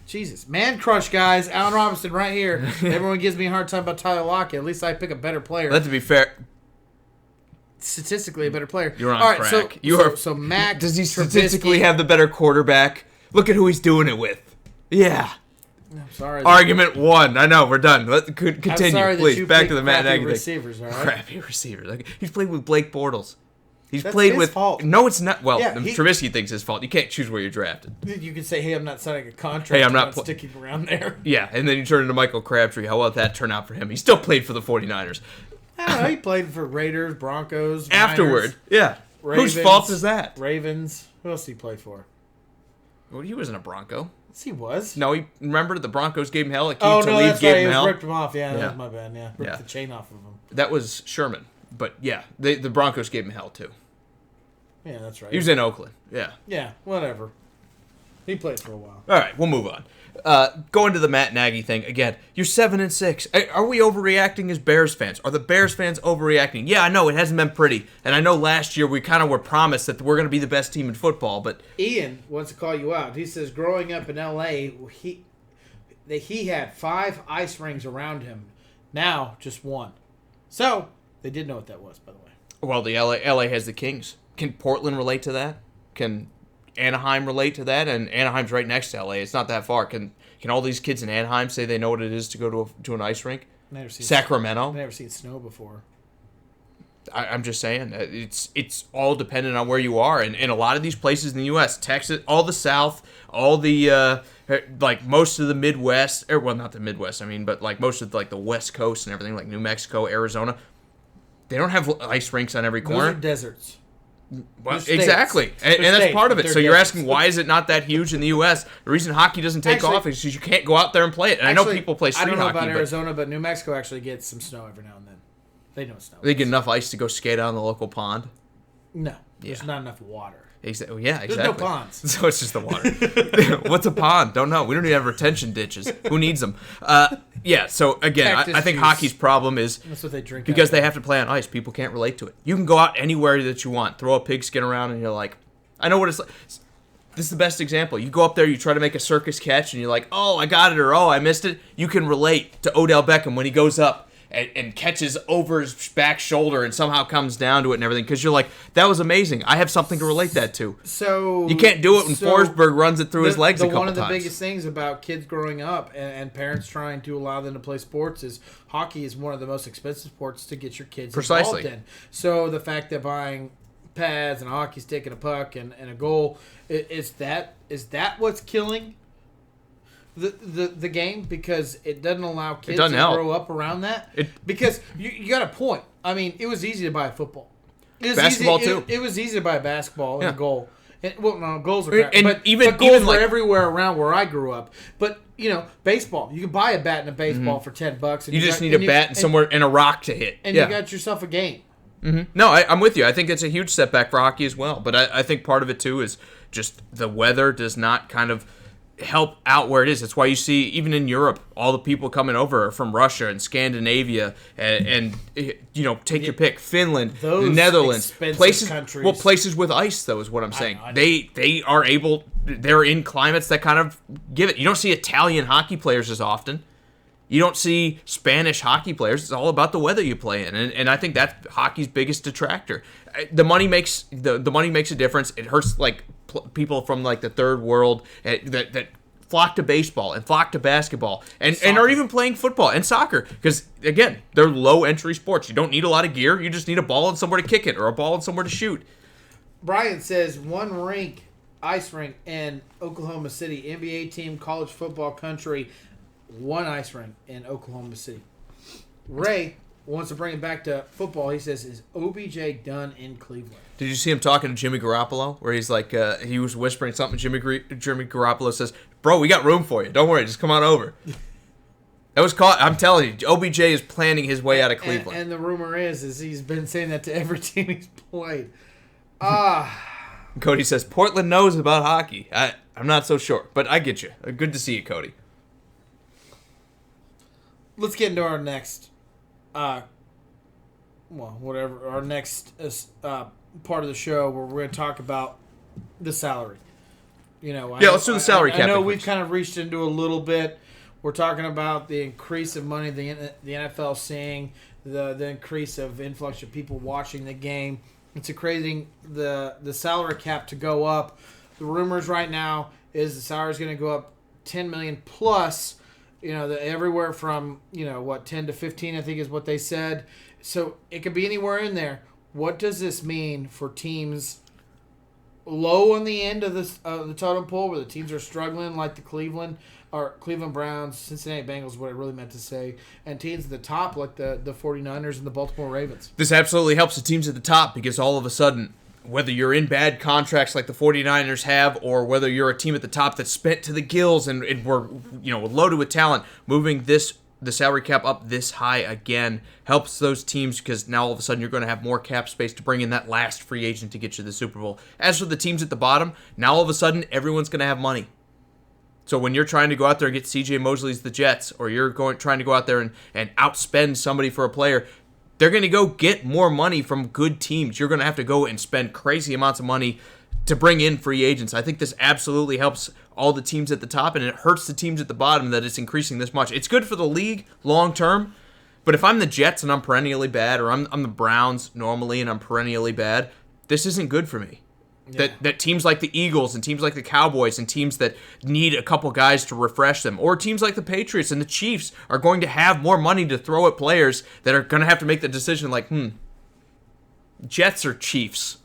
Jesus, man crush, guys. Allen Robinson right here. Everyone gives me a hard time about Tyler Lockett. At least I pick a better player. Let to be fair. Statistically, a better player. You're on crack. So Mac. Does he statistically have the better quarterback? Look at who he's doing it with. Yeah. I'm sorry. Argument 1. I know, we're done. Continue, I'm sorry please. Back to the Matt Nagy thing. Receivers, all right? Crappy receivers. He's played with Blake Bortles. That's played his fault. No, it's not. Well, Trubisky thinks it's his fault. You can't choose where you're drafted. You can say, hey, I'm not signing a contract. Hey, I'm not sticking around there. Yeah, and then you turn into Michael Crabtree. How will that turn out for him? He still played for the 49ers. I don't know. He played for Raiders, Broncos, afterward. Niners, yeah. Ravens, whose fault is that? Ravens. Who else did he play for? Well, he wasn't a Bronco. Yes, he was. No, remember the Broncos gave him hell. Akeem Oh, no, Talib that's gave right. him He hell. ripped him off. Yeah, that was my bad. Yeah, ripped the chain off of him. That was Sherman. But, yeah, the Broncos gave him hell, too. Yeah, that's right. He was in Oakland. Yeah. Yeah, whatever. He played for a while. All right, we'll move on. Going to the Matt Nagy thing again. You're 7-6. Are we overreacting as Bears fans? Are the Bears fans overreacting? Yeah, I know it hasn't been pretty, and I know last year we kind of were promised that we're going to be the best team in football. But Ian wants to call you out. He says, growing up in L.A., he had 5 ice rings around him. Now just 1. So they did know what that was, by the way. Well, the LA has the Kings. Can Portland relate to that? Can Anaheim relate to that? And Anaheim's right next to LA. It's not that far. Can all these kids in Anaheim say they know what it is to go to an ice rink? Never seen Sacramento. I've never seen snow before. I'm just saying it's all dependent on where you are, and a lot of these places in the U.S., Texas, all the South, all the like most of the Midwest, or well, not the Midwest, I mean, but like most of like the West Coast and everything, like New Mexico, Arizona, they don't have ice rinks on every corner. Those are deserts. Well, exactly, and that's part of it. So you're asking, why is it not that huge in the U.S.? The reason hockey doesn't take off is because you can't go out there and play it. And I know people play street hockey. I don't know about Arizona, but New Mexico actually gets some snow every now and then. They know snow. They get enough ice to go skate out on the local pond? No, there's not enough water. Yeah, exactly. There's no ponds. So it's just the water. What's a pond? Don't know. We don't even have retention ditches. Who needs them? Yeah, so again, I think hockey's problem is that's what they drink because they have to play on ice. People can't relate to it. You can go out anywhere that you want, throw a pigskin around, and you're like, I know what it's like. This is the best example. You go up there, you try to make a circus catch, and you're like, oh, I got it, or oh, I missed it. You can relate to Odell Beckham when he goes up and catches over his back shoulder and somehow comes down to it and everything, because you're like, that was amazing. I have something to relate that to. So you can't do it when Forsberg runs it through his legs a couple times. One of the biggest things about kids growing up and parents trying to allow them to play sports is hockey is one of the most expensive sports to get your kids involved in. So the fact that buying pads and a hockey stick and a puck and a goal, is that what's killing the game, because it doesn't allow kids to grow up around that? Because you got a point. I mean, it was easy to buy a football. Basketball too. It was easy to buy a basketball and a goal. Well, no, goals are crap. But goals were everywhere around where I grew up. But baseball, you can buy a bat and a baseball for $10. And you just need a bat and somewhere and a rock to hit, and you got yourself a game. Mm-hmm. No, I'm with you. I think it's a huge setback for hockey as well. But I think part of it too is just the weather does not kind of help out where it is. That's why you see, even in Europe, all the people coming over are from Russia and Scandinavia and take your pick, Finland, the Netherlands, countries. Places with ice, though, is what I'm saying. I know. They're in climates that kind of give it. You don't see Italian hockey players as often. You don't see Spanish hockey players. It's all about the weather you play in, and I think that's hockey's biggest detractor. The money makes a difference. It hurts like people from like the third world that flock to baseball and flock to basketball and are even playing football and soccer, because again, they're low entry sports. You don't need a lot of gear. You just need a ball and somewhere to kick it or a ball and somewhere to shoot. Brian says one ice rink in Oklahoma City, NBA team, college football country. One ice rink in Oklahoma City. Ray wants to bring it back to football. He says, is OBJ done in Cleveland? Did you see him talking to Jimmy Garoppolo, where he's like, he was whispering something? Jimmy Garoppolo says, bro, we got room for you. Don't worry. Just come on over. That was caught. I'm telling you, OBJ is planning his way out of Cleveland. And the rumor is he's been saying that to every team he's played. Cody says, Portland knows about hockey. I'm not so sure, but I get you. Good to see you, Cody. Let's get into our next, our next part of the show, where we're going to talk about the salary. Let's do the salary cap. I know we've kind of reached into a little bit. We're talking about the increase of money the NFL seeing, the increase of influx of people watching the game. It's creating the salary cap to go up. The rumors right now is the salary is going to go up $10 million plus. Everywhere from 10 to 15, I think is what they said. So it could be anywhere in there. What does this mean for teams low on the end of the totem pole, where the teams are struggling, like the Cleveland Browns, Cincinnati Bengals, what I really meant to say, and teams at the top like the 49ers and the Baltimore Ravens? This absolutely helps the teams at the top, because all of a sudden, whether you're in bad contracts like the 49ers have, or whether you're a team at the top that's spent to the gills and we're loaded with talent, moving the salary cap up this high again helps those teams, because now all of a sudden you're going to have more cap space to bring in that last free agent to get you to the Super Bowl. As for the teams at the bottom, now all of a sudden everyone's going to have money. So when you're trying to go out there and get C.J. Mosley's the Jets, or you're trying to go out there and outspend somebody for a player, they're going to go get more money from good teams. You're going to have to go and spend crazy amounts of money to bring in free agents. I think this absolutely helps all the teams at the top, and it hurts the teams at the bottom that it's increasing this much. It's good for the league long term, but if I'm the Jets and I'm perennially bad, or I'm the Browns normally and I'm perennially bad, this isn't good for me. Yeah. That teams like the Eagles and teams like the Cowboys and teams that need a couple guys to refresh them, or teams like the Patriots and the Chiefs, are going to have more money to throw at players that are going to have to make the decision like, Jets or Chiefs?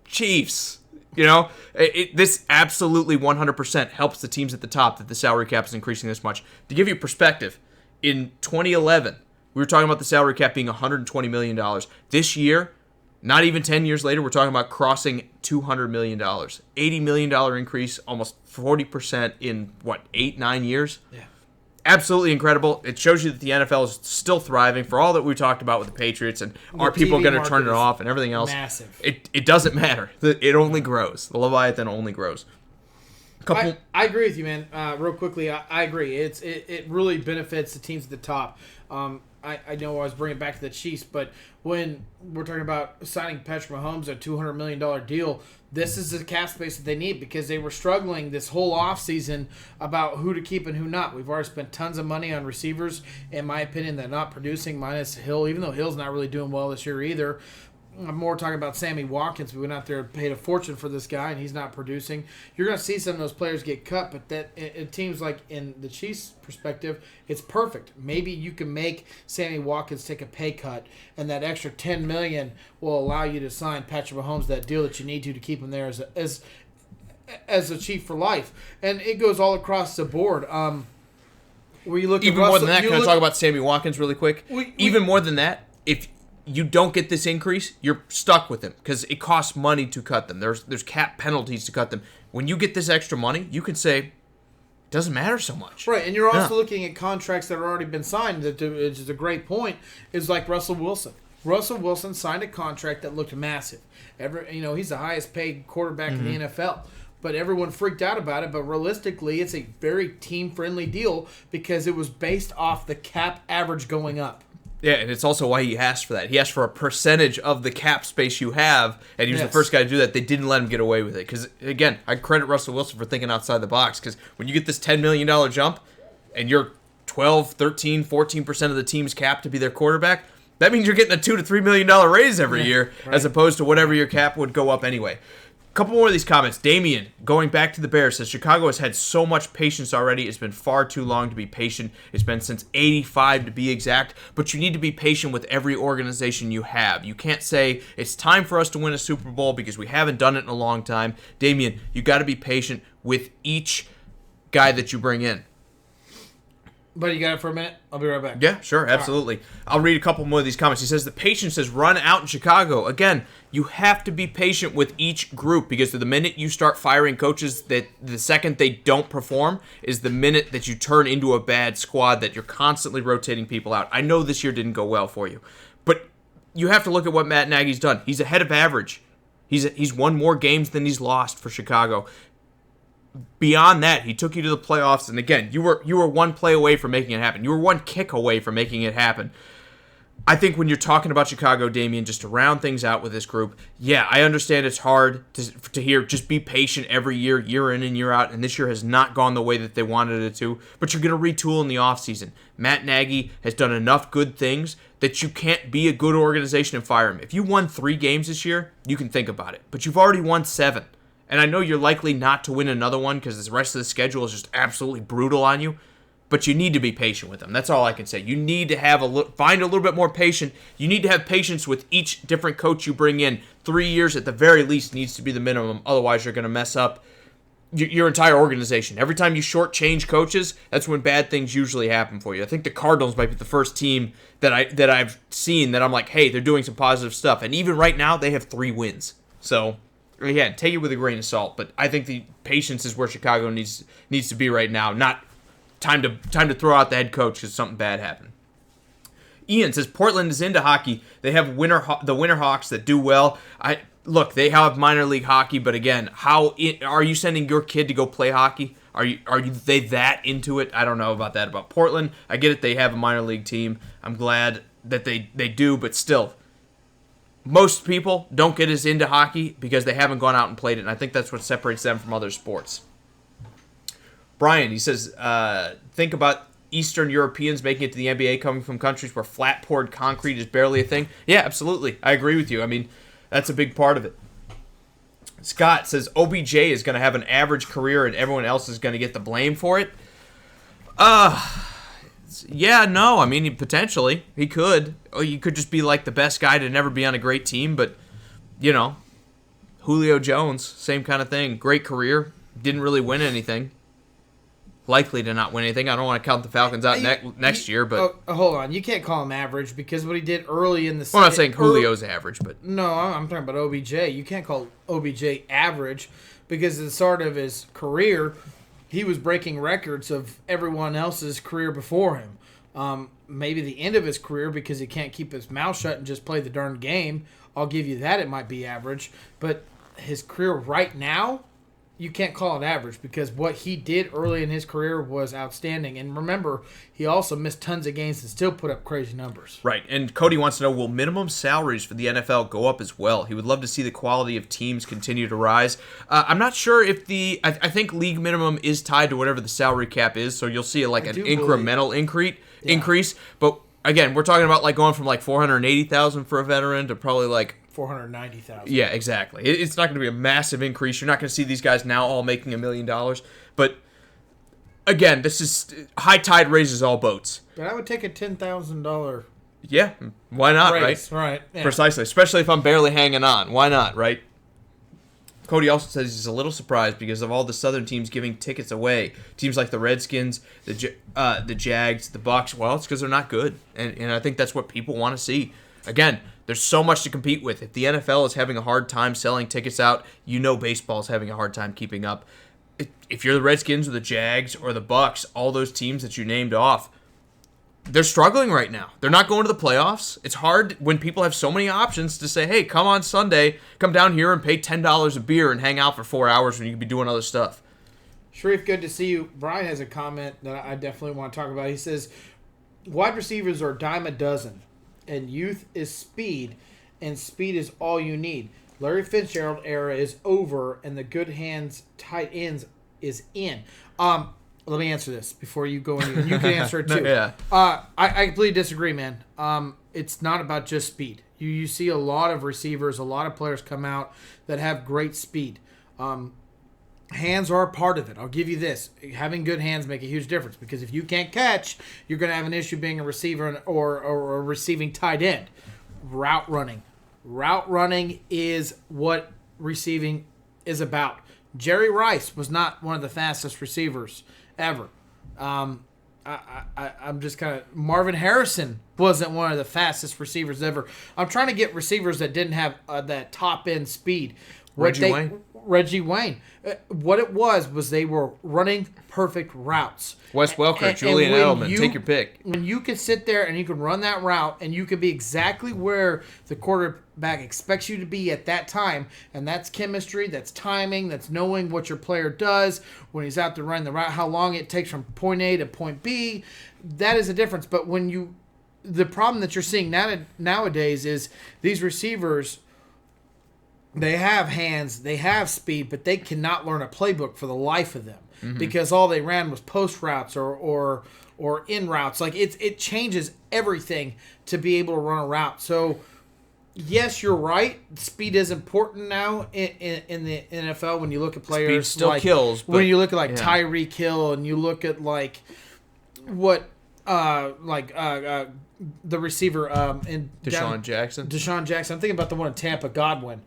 Chiefs. This absolutely 100% helps the teams at the top that the salary cap is increasing this much. To give you perspective, in 2011, we were talking about the salary cap being $120 million. This year, not even 10 years later, we're talking about crossing $200 million. $80 million increase, almost 40% in, 8-9 years? Yeah. Absolutely incredible. It shows you that the NFL is still thriving for all that we talked about with the Patriots, and are people going to turn it off and everything else. Massive. It doesn't matter. It only grows. The Leviathan only grows. I agree with you, man. Real quickly, I agree. It really benefits the teams at the top. I know I was bringing it back to the Chiefs, but when we're talking about signing Patrick Mahomes a $200 million deal, this is the cap space that they need, because they were struggling this whole offseason about who to keep and who not. We've already spent tons of money on receivers, in my opinion, that are not producing, minus Hill, even though Hill's not really doing well this year either. I'm more talking about Sammy Watkins. We went out there and paid a fortune for this guy, and he's not producing. You're going to see some of those players get cut, but that it seems like in the Chiefs' perspective, it's perfect. Maybe you can make Sammy Watkins take a pay cut, and that extra $10 million will allow you to sign Patrick Mahomes that deal that you need to keep him there as a Chief for life. And it goes all across the board. Where you look even at Russell, more than that, can I talk about Sammy Watkins really quick? Even more than that, if you don't get this increase, you're stuck with him, because it costs money to cut them. There's cap penalties to cut them. When you get this extra money, you can say, it doesn't matter so much. Right, and you're also looking at contracts that have already been signed, which is a great point, is like Russell Wilson. Russell Wilson signed a contract that looked massive. He's the highest paid quarterback in the NFL. But everyone freaked out about it. But realistically, it's a very team-friendly deal, because it was based off the cap average going up. Yeah, and it's also why he asked for that. He asked for a percentage of the cap space you have, and he was the first guy to do that. They didn't let him get away with it. Because, again, I credit Russell Wilson for thinking outside the box. Because when you get this $10 million jump, and you're 12, 13, 14% of the team's cap to be their quarterback, that means you're getting a $2 to $3 million raise every year, right, as opposed to whatever your cap would go up anyway. Couple more of these comments. Damien, going back to the Bears, says Chicago has had so much patience already. It's been far too long to be patient. It's been since '85 to be exact. But you need to be patient with every organization you have. You can't say it's time for us to win a Super Bowl because we haven't done it in a long time. Damien, you got to be patient with each guy that you bring in. But you got it for a minute? I'll be right back. Yeah, sure, absolutely. Right. I'll read a couple more of these comments. He says, the patience has run out in Chicago. Again, you have to be patient with each group, because the minute you start firing coaches, that the second they don't perform is the minute that you turn into a bad squad, that you're constantly rotating people out. I know this year didn't go well for you, but you have to look at what Matt Nagy's done. He's ahead of average. He's won more games than he's lost for Chicago. Beyond that, he took you to the playoffs, and again, you were one play away from making it happen. You were one kick away from making it happen. I think when you're talking about Chicago, Damien, just to round things out with this group, yeah, I understand it's hard to hear just be patient every year in and year out, and this year has not gone the way that they wanted it to, but you're going to retool in the offseason. Matt Nagy has done enough good things that you can't be a good organization and fire him. If you won 3 games this year, you can think about it, but you've already won 7. And I know you're likely not to win another one because the rest of the schedule is just absolutely brutal on you. But you need to be patient with them. That's all I can say. You need to find a little bit more patience. You need to have patience with each different coach you bring in. 3 years at the very least needs to be the minimum. Otherwise, you're going to mess up your entire organization. Every time you shortchange coaches, that's when bad things usually happen for you. I think the Cardinals might be the first team that I've seen that I'm like, hey, they're doing some positive stuff. And even right now, they have 3 wins. So, again, take it with a grain of salt. But I think the patience is where Chicago needs to be right now. Not time to throw out the head coach because something bad happened. Ian says Portland is into hockey. They have the Winterhawks that do well. Look, they have minor league hockey, but again, are you sending your kid to go play hockey? Are they that into it? I don't know about that about Portland. I get it, they have a minor league team. I'm glad that they do, but still, most people don't get as into hockey because they haven't gone out and played it, and I think that's what separates them from other sports. Brian, he says, think about Eastern Europeans making it to the NBA coming from countries where flat poured concrete is barely a thing. Yeah, absolutely. I agree with you. I mean, that's a big part of it. Scott says OBJ is going to have an average career and everyone else is going to get the blame for it. Yeah, no. I mean, potentially. He could. Or you could just be like the best guy to never be on a great team. But, Julio Jones, same kind of thing. Great career. Didn't really win anything. Likely to not win anything. I don't want to count the Falcons out next year, but hold on, you can't call him average because what he did early in the season. Well, I'm not saying Julio's average, but no, I'm talking about OBJ. You can't call OBJ average because at the start of his career, he was breaking records of everyone else's career before him. Maybe the end of his career because he can't keep his mouth shut and just play the darn game. I'll give you that. It might be average, but his career right now, you can't call it average because what he did early in his career was outstanding. And remember, he also missed tons of games and still put up crazy numbers. Right. And Cody wants to know, will minimum salaries for the NFL go up as well? He would love to see the quality of teams continue to rise. I'm not sure if I think league minimum is tied to whatever the salary cap is, so you'll see an incremental increase. But again, we're talking about going from $480,000 for a veteran to probably $490,000. Yeah, exactly. It's not going to be a massive increase. You're not going to see these guys now all making $1 million. But again, this is high tide raises all boats. But I would take a $10,000. Yeah, why not? Raise, right? Right. Yeah. Precisely. Especially if I'm barely hanging on. Why not? Right. Cody also says he's a little surprised because of all the Southern teams giving tickets away. Teams like the Redskins, the Jags, the Bucs. Well, it's because they're not good, and I think that's what people want to see. Again, there's so much to compete with. If the NFL is having a hard time selling tickets out, baseball is having a hard time keeping up. If you're the Redskins or the Jags or the Bucs, all those teams that you named off, they're struggling right now. They're not going to the playoffs. It's hard when people have so many options to say, hey, come on Sunday, come down here and pay $10 a beer and hang out for 4 hours when you could be doing other stuff. Sharif, good to see you. Brian has a comment that I definitely want to talk about. He says, wide receivers are a dime a dozen, and youth is speed, and speed is all you need. Larry Fitzgerald era is over, and the good hands tight ends is in. Let me answer this before you go in. You can answer it too. Yeah. I completely disagree, man. It's not about just speed. You see a lot of receivers, a lot of players come out that have great speed. Hands are a part of it. I'll give you this. Having good hands make a huge difference because if you can't catch, you're going to have an issue being a receiver or a receiving tight end. Route running. Route running is what receiving is about. Jerry Rice was not one of the fastest receivers ever. I'm just kind of... Marvin Harrison wasn't one of the fastest receivers ever. I'm trying to get receivers that didn't have that top-end speed. Reggie Wayne. What it was they were running perfect routes. Wes Welker, Julian Edelman, take your pick. When you can sit there and you can run that route and you can be exactly where the quarterback expects you to be at that time, and that's chemistry, that's timing, that's knowing what your player does when he's out there running the route, how long it takes from point A to point B, that is a difference. But the problem that you're seeing nowadays is these receivers, they have hands, they have speed, but they cannot learn a playbook for the life of them because all they ran was post routes or in routes. It changes everything to be able to run a route. So, yes, you're right. Speed is important now in the NFL when you look at players. Speed still kills. When you look at Tyreek Hill and you look at the receiver in Deshaun Jackson. I'm thinking about the one in Tampa, Godwin.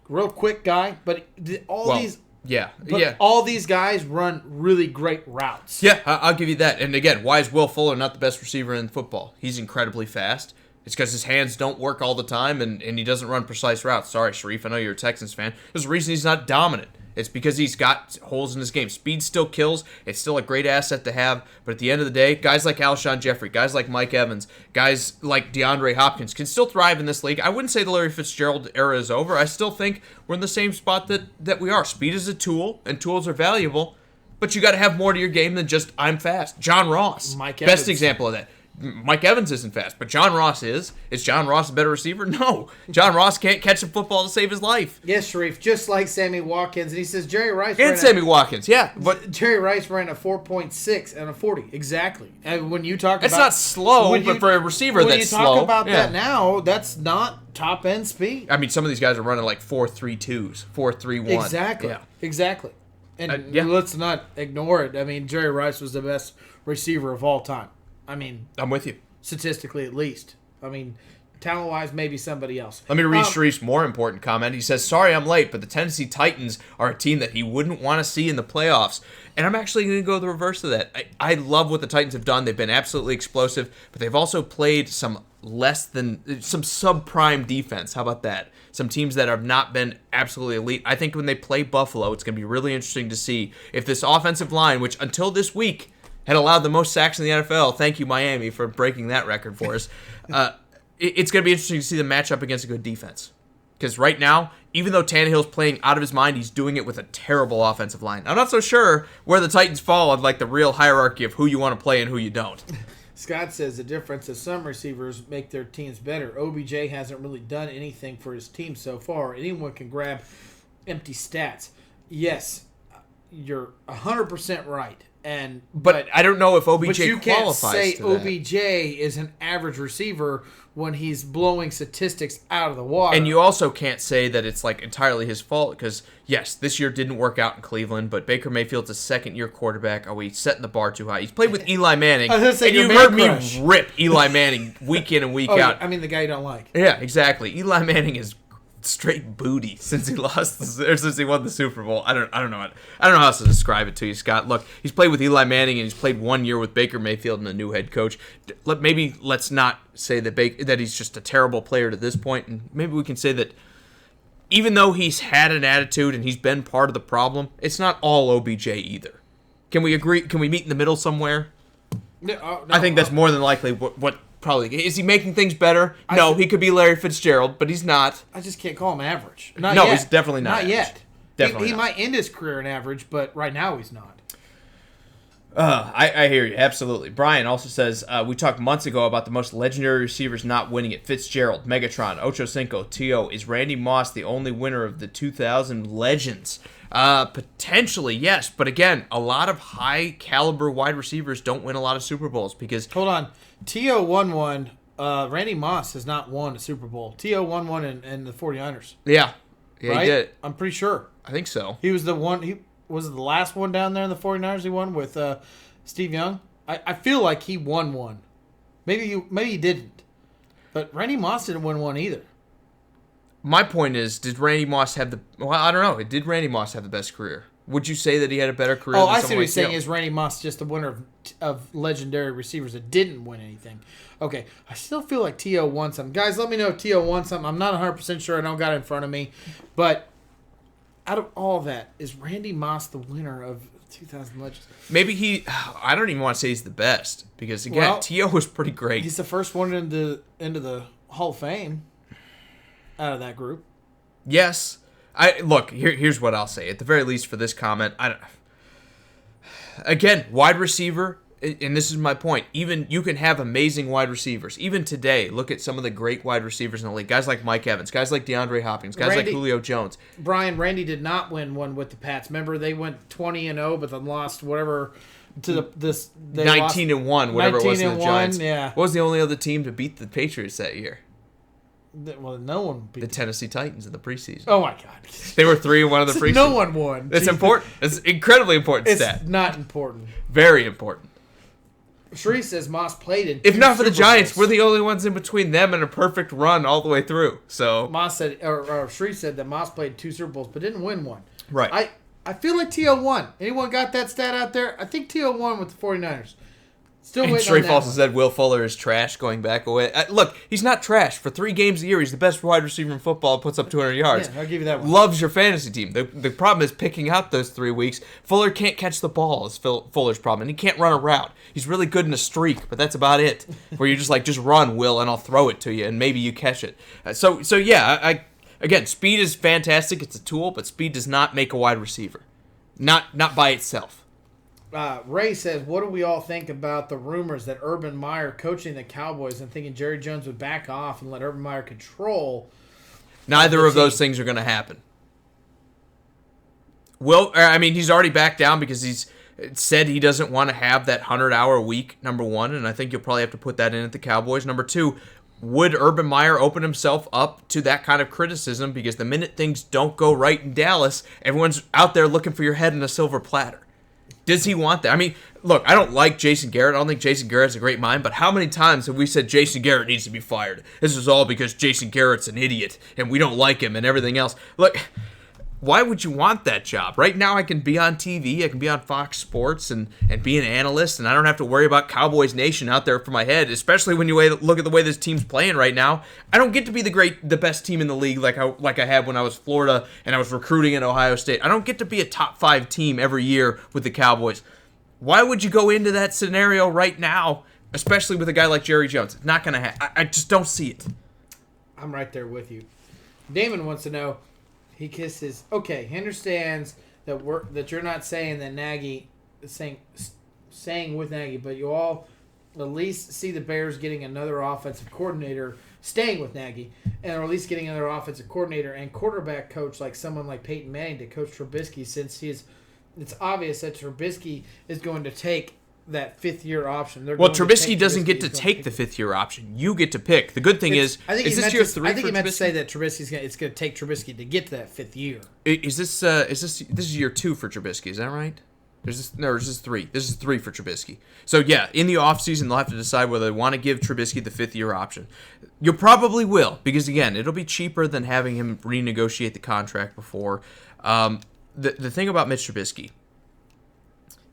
Real quick guy, but all these Yeah, But all these guys run really great routes. Yeah, I'll give you that. And again, why is Will Fuller not the best receiver in football? He's incredibly fast. It's because his hands don't work all the time, and he doesn't run precise routes. Sorry, Sharif, I know you're a Texans fan. There's a reason he's not dominant. It's because he's got holes in his game. Speed still kills. It's still a great asset to have. But at the end of the day, guys like Alshon Jeffrey, guys like Mike Evans, guys like DeAndre Hopkins can still thrive in this league. I wouldn't say the Larry Fitzgerald era is over. I still think we're in the same spot that we are. Speed is a tool, and tools are valuable. But you got to have more to your game than just I'm fast. John Ross, Mike Evans. best example of that. Mike Evans isn't fast, but John Ross is. Is John Ross a better receiver? No. John Ross can't catch a football to save his life. Yes, Sharif, just like Sammy Watkins. And he says Jerry Rice And Sammy Watkins, yeah. But Jerry Rice ran a 4.6 and a 40. Exactly. And when you talk about... It's not slow, but for a receiver that's slow. When you talk about that now, that's not top-end speed. I mean, some of these guys are running like 4.32s, 4.31. Exactly. Yeah. Exactly. And let's not ignore it. I mean, Jerry Rice was the best receiver of all time. I mean... I'm with you. Statistically, at least. I mean, talent-wise, maybe somebody else. Let me read Sharif's more important comment. He says, sorry I'm late, but the Tennessee Titans are a team that he wouldn't want to see in the playoffs. And I'm actually going to go the reverse of that. I love what the Titans have done. They've been absolutely explosive, but they've also played some subprime defense. How about that? Some teams that have not been absolutely elite. I think when they play Buffalo, it's going to be really interesting to see if this offensive line, which until this week had allowed the most sacks in the NFL. Thank you, Miami, for breaking that record for us. It's going to be interesting to see them match up against a good defense. Because right now, even though Tannehill's playing out of his mind, he's doing it with a terrible offensive line. I'm not so sure where the Titans fall on like the real hierarchy of who you want to play and who you don't. Scott says the difference is some receivers make their teams better. OBJ hasn't really done anything for his team so far. Anyone can grab empty stats. Yes, you're 100% right. But I don't know if OBJ but you qualifies can't say to that. OBJ is an average receiver when he's blowing statistics out of the water. And you also can't say that it's like entirely his fault because, yes, this year didn't work out in Cleveland, but Baker Mayfield's a second-year quarterback. Are we setting the bar too high? He's played with Eli Manning, and you heard me rip Eli Manning week in and week out. I mean, the guy you don't like. Yeah, exactly. Eli Manning is straight booty since he since he won the Super Bowl. I don't know how else to describe it to you, Scott. Look, he's played with Eli Manning and he's played 1 year with Baker Mayfield and a new head coach. Let's not say that he's just a terrible player to this point, and maybe we can say that even though he's had an attitude and he's been part of the problem, it's not all OBJ either. Can we agree? Can we meet in the middle somewhere? No, I think that's more than likely what probably is. He making things better? No, he could be Larry Fitzgerald, but he's not. I just can't call him average. No, he's definitely not. Not yet. Definitely he not. might end his career in average, but right now he's not. I hear you, absolutely. Brian also says, we talked months ago about the most legendary receivers not winning it. Fitzgerald, Megatron, Ocho Cinco, T.O. Is Randy Moss the only winner of the 2000 Legends? Potentially, yes. But again, a lot of high-caliber wide receivers don't win a lot of Super Bowls because... Hold on. T.O. won one. Randy Moss has not won a Super Bowl. T.O. won one in the 49ers. Yeah, right? He did. I'm pretty sure. I think so. He was the one... He was the last one down there in the 49ers he won with Steve Young. I feel like he won one. Maybe he didn't. But Randy Moss didn't win one either. My point is, did Randy Moss have the... Well, I don't know. Did Randy Moss have the best career? Would you say that he had a better career than I see someone what like he's saying. T.O.? Is Randy Moss just the winner of legendary receivers that didn't win anything? Okay. I still feel like T.O. won something. Guys, let me know if T.O. won something. I'm not 100% sure. I don't got it in front of me. But out of all that, is Randy Moss the winner of 2000 Legends? Maybe I don't even want to say he's the best because, again, T.O. was pretty great. He's the first one into the Hall of Fame out of that group. Yes. Look, here's what I'll say. At the very least for this comment, again, wide receiver, and this is my point, even you can have amazing wide receivers. Even today, look at some of the great wide receivers in the league. Guys like Mike Evans, guys like DeAndre Hopkins, guys like Julio Jones. Brian, Randy did not win one with the Pats. Remember, they went 20-0, but then lost whatever to this. 19-1, whatever it was in the Giants. Yeah. What was the only other team to beat the Patriots that year? Well, no one beat the Tennessee Titans in the preseason. Oh my God! They were 3-1 in the preseason. No one won. It's important. It's incredibly important stat. It's not important. Very important. Shree says Moss played in. If not for the Giants, we're the only ones in between them and a perfect run all the way through. So Moss said, or Shree said that Moss played 2 Super Bowls but didn't win one. Right. I feel like T.O. won. Anyone got that stat out there? I think T.O. won with the 49ers. Still waiting Stray on that Falls one. said Will Fuller is trash going back away. Look, he's not trash. For 3 games a year, he's the best wide receiver in football, puts up 200 yards. Yeah, I'll give you that one. Loves your fantasy team. The problem is picking out those 3 weeks. Fuller can't catch the ball is Fuller's problem, and he can't run a route. He's really good in a streak, but that's about it. Where you're just run, Will, and I'll throw it to you, and maybe you catch it. So yeah, again, speed is fantastic. It's a tool, but speed does not make a wide receiver. Not by itself. Ray says, what do we all think about the rumors that Urban Meyer coaching the Cowboys and thinking Jerry Jones would back off and let Urban Meyer control? Neither of those things are going to happen. He's already backed down because he's said he doesn't want to have that 100-hour week, number one, and I think you'll probably have to put that in at the Cowboys. Number two, would Urban Meyer open himself up to that kind of criticism? Because the minute things don't go right in Dallas, everyone's out there looking for your head in a silver platter. Does he want that? I mean, look, I don't like Jason Garrett. I don't think Jason Garrett's a great mind, but how many times have we said Jason Garrett needs to be fired? This is all because Jason Garrett's an idiot, and we don't like him and everything else. Look, why would you want that job? Right now I can be on TV, I can be on Fox Sports and be an analyst, and I don't have to worry about Cowboys Nation out there for my head, especially when you look at the way this team's playing right now. I don't get to be the best team in the league like I had when I was Florida and I was recruiting at Ohio State. I don't get to be a top 5 team every year with the Cowboys. Why would you go into that scenario right now, especially with a guy like Jerry Jones? It's not going to happen. I just don't see it. I'm right there with you. Damon wants to know, he understands that you're not saying that Nagy, saying with Nagy, but you all at least see the Bears getting another offensive coordinator, staying with Nagy, or at least getting another offensive coordinator and quarterback coach like someone like Peyton Manning to coach Trubisky, since it's obvious that Trubisky is going to take that 5th-year option. Trubisky doesn't get to take the 5th-year option. You get to pick. The good thing is this year 3 I think for he meant Trubisky? to say that it's going to take Trubisky to get to that 5th year. Is this year 2 for Trubisky? Is that right? Is this 3? This is 3 for Trubisky. So yeah, in the offseason they'll have to decide whether they want to give Trubisky the 5th-year option. You probably will, because again, it'll be cheaper than having him renegotiate the contract before. The thing about Mitch Trubisky,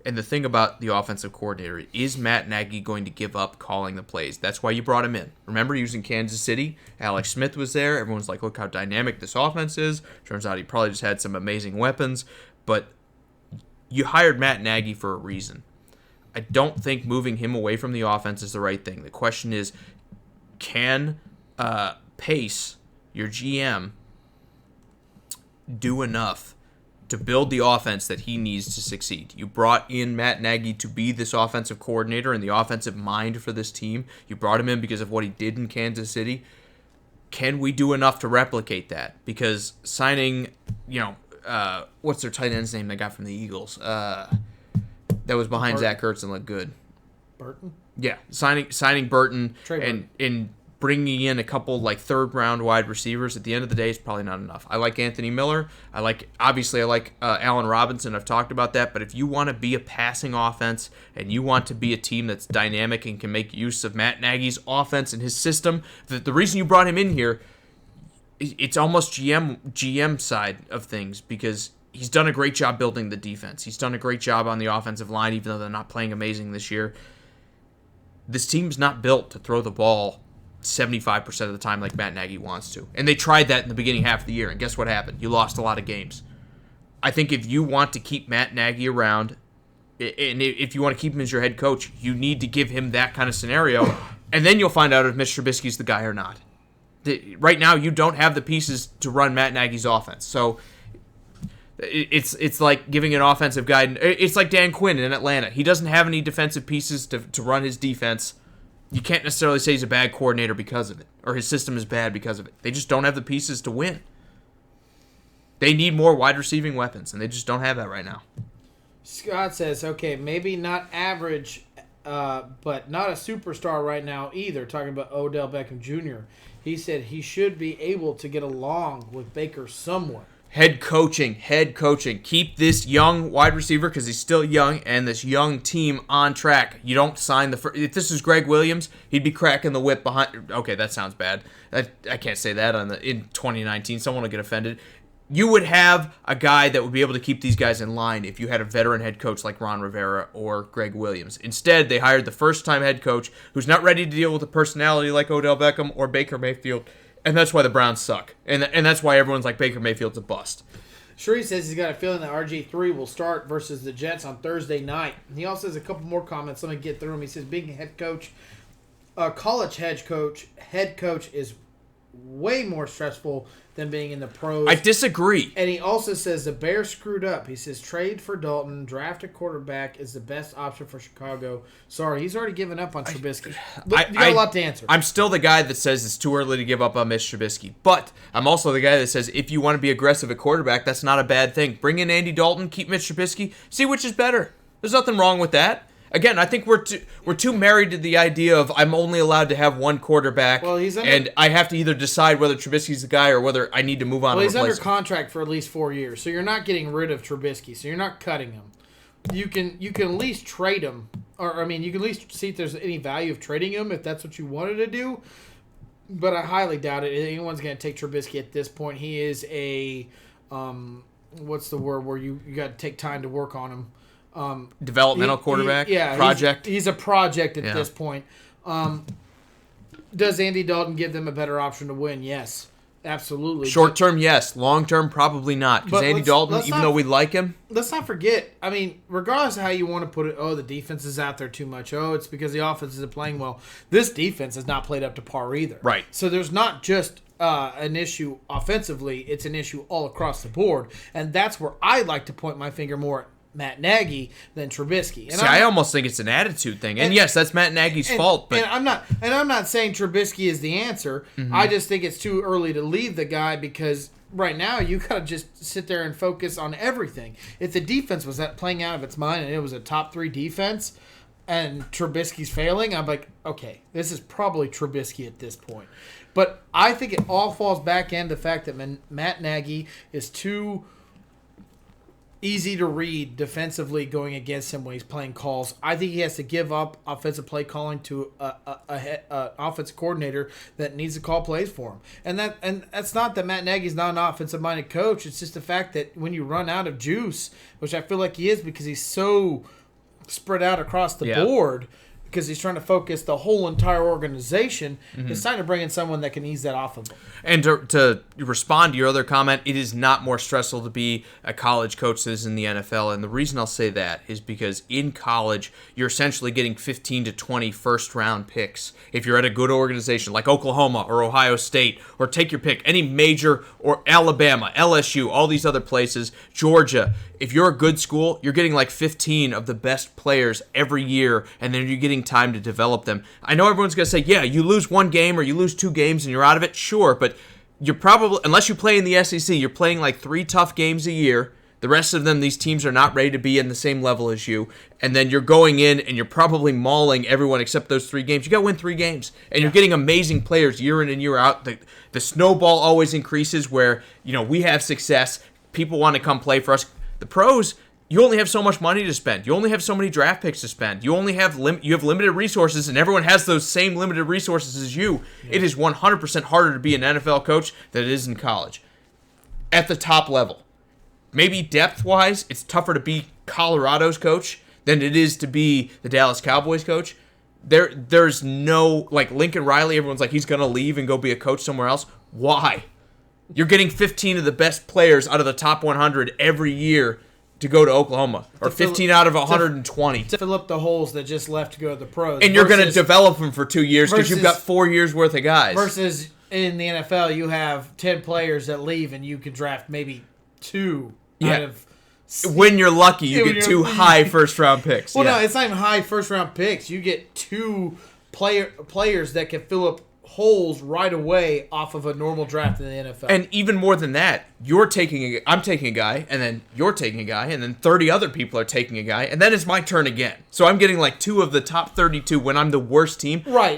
and the thing about the offensive coordinator, is Matt Nagy going to give up calling the plays? That's why you brought him in. Remember, he was in Kansas City. Alex Smith was there. Everyone's like, look how dynamic this offense is. Turns out he probably just had some amazing weapons. But you hired Matt Nagy for a reason. I don't think moving him away from the offense is the right thing. The question is, can Pace, your GM, do enough to build the offense that he needs to succeed? You brought in Matt Nagy to be this offensive coordinator and the offensive mind for this team. You brought him in because of what he did in Kansas City. Can we do enough to replicate that? Because signing, what's their tight end's name they got from the Eagles? That was behind Zach Ertz and looked good. Burton? Yeah, signing Burton and bringing in a couple third-round wide receivers at the end of the day is probably not enough. I like Anthony Miller. I like Allen Robinson. I've talked about that. But if you want to be a passing offense and you want to be a team that's dynamic and can make use of Matt Nagy's offense and his system, the reason you brought him in here, it's almost GM side of things, because he's done a great job building the defense. He's done a great job on the offensive line, even though they're not playing amazing this year. This team's not built to throw the ball 75% of the time like Matt Nagy wants to. And they tried that in the beginning half of the year, and guess what happened? You lost a lot of games. I think if you want to keep Matt Nagy around, and if you want to keep him as your head coach, you need to give him that kind of scenario, and then you'll find out if Mitch Trubisky's the guy or not. Right now, you don't have the pieces to run Matt Nagy's offense. So it's like giving an offensive guy. It's like Dan Quinn in Atlanta. He doesn't have any defensive pieces to run his defense. You can't necessarily say he's a bad coordinator because of it, or his system is bad because of it. They just don't have the pieces to win. They need more wide receiving weapons, and they just don't have that right now. Scott says, okay, maybe not average, but not a superstar right now either, talking about Odell Beckham Jr. He said he should be able to get along with Baker somewhat. Head coaching. Keep this young wide receiver, because he's still young, and this young team on track. You don't sign the first. If this is Greg Williams, he'd be cracking the whip behind. Okay, that sounds bad. I can't say that in 2019. Someone will get offended. you would have a guy that would be able to keep these guys in line if you had a veteran head coach like Ron Rivera or Greg Williams. Instead, they hired the first-time head coach who's not ready to deal with a personality like Odell Beckham or Baker Mayfield, and that's why the Browns suck. And that's why everyone's like Baker Mayfield's a bust. Shree says he's got a feeling that RG3 will start versus the Jets on Thursday night. He also has a couple more comments. Let me get through them. He says being a head coach, a college head coach is way more stressful than being in the pros. I disagree. And he also says the Bears screwed up. He says trade for Dalton, draft a quarterback is the best option for Chicago. Sorry, he's already given up on Trubisky. But you got a lot to answer. I'm still the guy that says it's too early to give up on Mitch Trubisky. But I'm also the guy that says if you want to be aggressive at quarterback, that's not a bad thing. Bring in Andy Dalton, keep Mitch Trubisky, see which is better. There's nothing wrong with that. Again, I think we're too married to the idea of I'm only allowed to have one quarterback, and I have to either decide whether Trubisky's the guy or whether I need to move on. Well, and he's replace under contract for at least 4 years, so you're not getting rid of Trubisky, so you're not cutting him. You can at least trade him, or you can at least see if there's any value of trading him if that's what you wanted to do. But I highly doubt it. Anyone's going to take Trubisky at this point. He is a what's the word where you got to take time to work on him. Developmental quarterback, project. He's a project at this point. Does Andy Dalton give them a better option to win? Yes, absolutely. Short term, yes. Long term, probably not. Because Andy Dalton, even though we like him, let's not forget. Regardless of how you want to put it, the defense is out there too much. It's because the offense isn't playing well. This defense has not played up to par either. Right. So there's not just an issue offensively; it's an issue all across the board, and that's where I like to point my finger more at Matt Nagy than Trubisky. And I almost think it's an attitude thing. And yes, that's Matt Nagy's fault. But I'm not saying Trubisky is the answer. Mm-hmm. I just think it's too early to leave the guy because right now you got to just sit there and focus on everything. If the defense was playing out of its mind and it was a top 3 defense and Trubisky's failing, I'm like, okay, this is probably Trubisky at this point. But I think it all falls back into the fact that Matt Nagy is too easy to read defensively going against him when he's playing calls. I think he has to give up offensive play calling to a offensive coordinator that needs to call plays for him. And that's not that Matt Nagy's not an offensive-minded coach. It's just the fact that when you run out of juice, which I feel like he is because he's so spread out across the board, because he's trying to focus the whole entire organization, it's time to bring in someone that can ease that off of him. And to respond to your other comment, it is not more stressful to be a college coach than in the NFL. And the reason I'll say that is because in college, you're essentially getting 15 to 20 first-round picks. If you're at a good organization like Oklahoma or Ohio State, or take your pick, any major, or Alabama, LSU, all these other places, Georgia. If you're a good school, you're getting like 15 of the best players every year, and then you're getting time to develop them. I know everyone's going to say, yeah, you lose 1 game or you lose 2 games and you're out of it. Sure, but you're probably, unless you play in the SEC, you're playing like 3 tough games a year. The rest of them, these teams are not ready to be in the same level as you. And then you're going in and you're probably mauling everyone except those 3 games. You got to win 3 games. And you're getting amazing players year in and year out. The snowball always increases where, we have success. People want to come play for us. The pros, you only have so much money to spend. You only have so many draft picks to spend. You only have you have limited resources, and everyone has those same limited resources as you. Yeah. It is 100% harder to be an NFL coach than it is in college. At the top level. Maybe depth-wise, it's tougher to be Colorado's coach than it is to be the Dallas Cowboys coach. There's no, like Lincoln Riley, everyone's like, he's going to leave and go be a coach somewhere else. Why? You're getting 15 of the best players out of the top 100 every year to go to Oklahoma, or 15 out of 120. To fill up the holes that just left to go to the pros. And you're going to develop them for 2 years because you've got 4 years worth of guys. Versus in the NFL, you have 10 players that leave and you can draft maybe 2 out of... When you're lucky, you get 2 high first-round picks. Well, no, it's not even high first-round picks. You get 2 players that can fill up holes right away off of a normal draft in the NFL. And even more than that, I'm taking a guy, and then you're taking a guy, and then 30 other people are taking a guy, and then it's my turn again. So I'm getting like 2 of the top 32 when I'm the worst team. Right.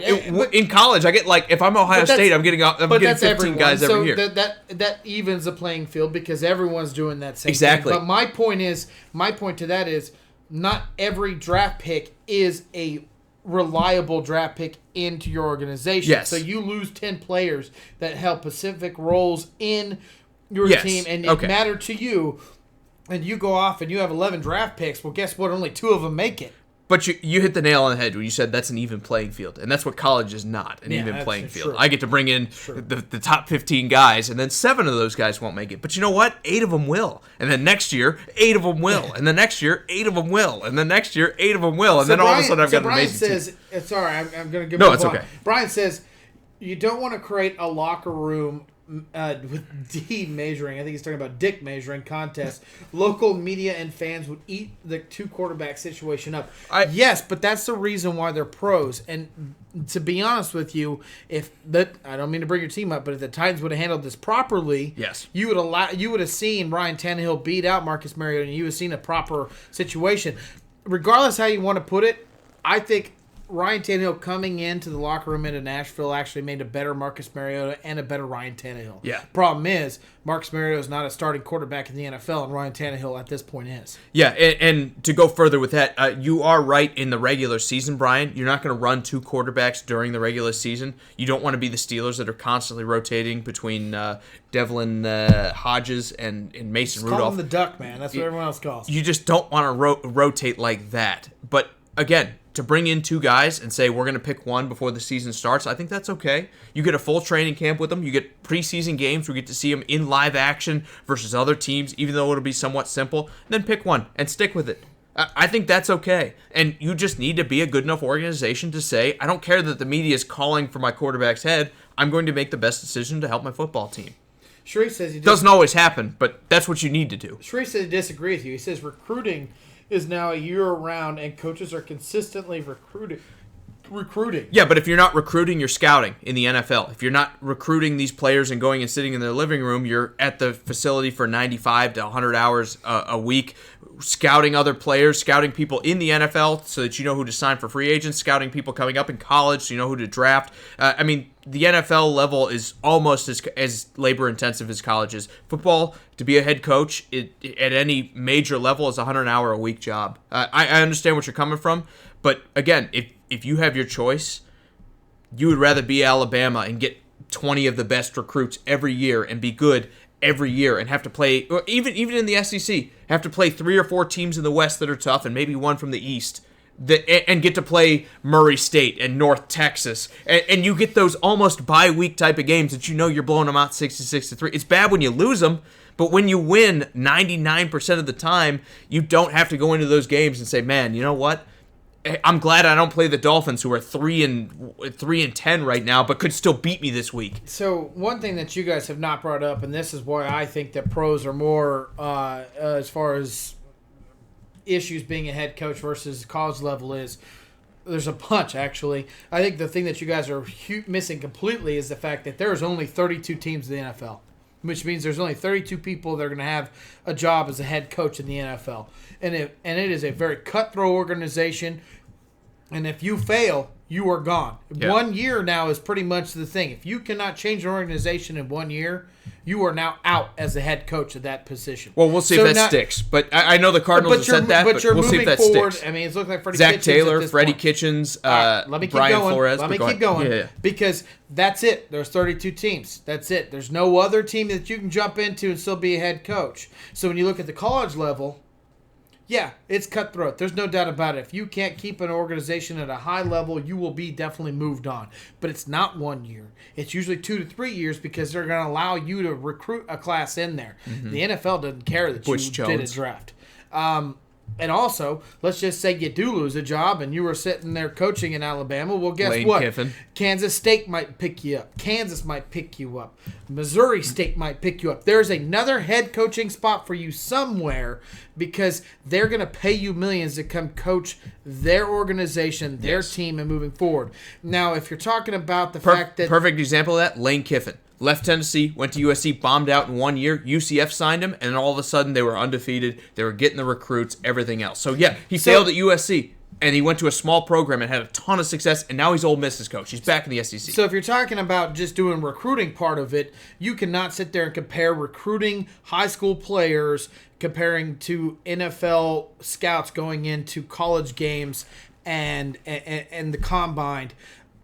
In college, I get like, if I'm Ohio State, I'm getting 15 guys every year. That evens the playing field because everyone's doing that same exactly. thing. But my point to that is not every draft pick is a reliable draft pick into your organization. Yes. So you lose 10 players that held specific roles in your Yes. team and it Okay. mattered to you, and you go off and you have 11 draft picks, well, guess what? Only 2 of them make it. But you hit the nail on the head when you said that's an even playing field, and that's what college is not, an even that's playing field. true. I get to bring in the top 15 guys, and then 7 of those guys won't make it. But you know what? 8 of them will. And then next year, 8 of them will. And then next year, 8 of them will. And then next year, 8 of them will. And then all of a sudden, I've got an amazing team. Sorry, I'm going to give No, him it's okay. Brian says, you don't want to create a locker room with D measuring. I think he's talking about dick measuring contest. Local media and fans would eat the 2 quarterback situation up. Yes, but that's the reason why they're pros. And to be honest with you, I don't mean to bring your team up, but if the Titans would have handled this properly, yes, you would have seen Ryan Tannehill beat out Marcus Mariota, and you would have seen a proper situation. Regardless how you want to put it, I think Ryan Tannehill coming into the locker room into Nashville actually made a better Marcus Mariota and a better Ryan Tannehill. Yeah. Problem is, Marcus Mariota is not a starting quarterback in the NFL, and Ryan Tannehill at this point is. Yeah, and to go further with that, you are right in the regular season, Brian. You're not going to run 2 quarterbacks during the regular season. You don't want to be the Steelers that are constantly rotating between Devlin Hodges and Mason Rudolph. Call him the Duck, man. That's what everyone else calls him. You just don't want to rotate like that. But again, to bring in 2 guys and say we're going to pick one before the season starts, I think that's okay. You get a full training camp with them. You get preseason games where you get to see them in live action versus other teams, even though it'll be somewhat simple. And then pick one and stick with it. I think that's okay. And you just need to be a good enough organization to say, I don't care that the media is calling for my quarterback's head. I'm going to make the best decision to help my football team. Sharif says It doesn't always happen, but that's what you need to do. Sharif says he disagrees with you. He says recruiting is now a year-round, and coaches are consistently recruiting. Yeah, but if you're not recruiting, you're scouting in the NFL. If you're not recruiting these players and going and sitting in their living room, you're at the facility for 95 to 100 hours a week, scouting other players, scouting people in the NFL so that you know who to sign for free agents, scouting people coming up in college so you know who to draft. I mean, the NFL level is almost as labor-intensive as college is. Football, to be a head coach at any major level, is a 100-hour-a-week job. I understand what you're coming from, but again, if you have your choice, you would rather be Alabama and get 20 of the best recruits every year and be good every year and have to play, or even in the SEC, have to play 3 or 4 teams in the West that are tough and maybe one from the East, and get to play Murray State and North Texas, and you get those almost bye-week type of games that you know you're blowing them out 66-3. It's bad when you lose them, but when you win 99% of the time, you don't have to go into those games and say, man, you know what? I'm glad I don't play the Dolphins, who are 3-10 right now, but could still beat me this week. So one thing that you guys have not brought up, and this is why I think that pros are more as far as issues being a head coach versus college level, is there's a bunch, actually. I think the thing that you guys are missing completely is the fact that there's only 32 teams in the NFL, which means there's only 32 people that are going to have a job as a head coach in the NFL. And it is a very cutthroat organization. And if you fail, you are gone. Yeah. 1 year now is pretty much the thing. If you cannot change an organization in 1 year, you are now out as the head coach of that position. Well, we'll see if that sticks. But I know the Cardinals have said that, but we'll see if that forward, sticks. I mean, it's looking like Freddie Zach Kitchens Taylor, at this Freddie point. Kitchens, Let me keep Brian going. Flores. Let me go keep ahead. going. Yeah. Because that's it. There's 32 teams. That's it. There's no other team that you can jump into and still be a head coach. So when you look at the college level, yeah, it's cutthroat. There's no doubt about it. If you can't keep an organization at a high level, you will be definitely moved on. But it's not 1 year. It's usually 2 to 3 years because they're going to allow you to recruit a class in there. Mm-hmm. The NFL doesn't care that Butch you Jones. did a draft. And also, let's just say you do lose a job and you were sitting there coaching in Alabama. Well, guess Lane what? Kiffin. Kansas State might pick you up. Kansas might pick you up. Missouri State might pick you up. There's another head coaching spot for you somewhere because they're going to pay you millions to come coach their organization, their team, and moving forward. Now, if you're talking about the fact that... Perfect example of that, Lane Kiffin. Left Tennessee, went to USC, bombed out in 1 year. UCF signed him, and then all of a sudden they were undefeated. They were getting the recruits, everything else. So, yeah, he failed at USC, and he went to a small program and had a ton of success, and now he's Ole Miss's coach. He's back in the SEC. So if you're talking about just doing recruiting part of it, you cannot sit there and compare recruiting high school players comparing to NFL scouts going into college games and the combine.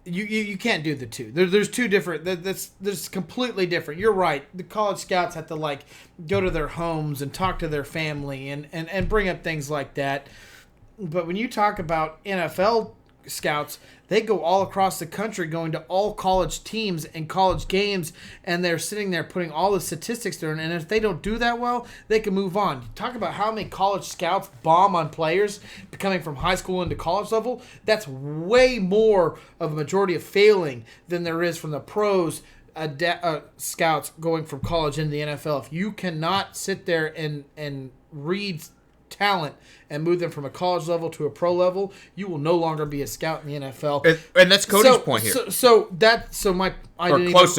You can't do the two. There's two different. That's completely different. You're right. The college scouts have to like go to their homes and talk to their family and bring up things like that. But when you talk about NFL scouts, they go all across the country going to all college teams and college games, and they're sitting there putting all the statistics there. And if they don't do that well, they can move on. Talk about how many college scouts bomb on players coming from high school into college level. That's way more of a majority of failing than there is from the pros scouts going from college into the NFL. If you cannot sit there and read talent and move them from a college level to a pro level, you will no longer be a scout in the NFL. And that's Cody's point here. To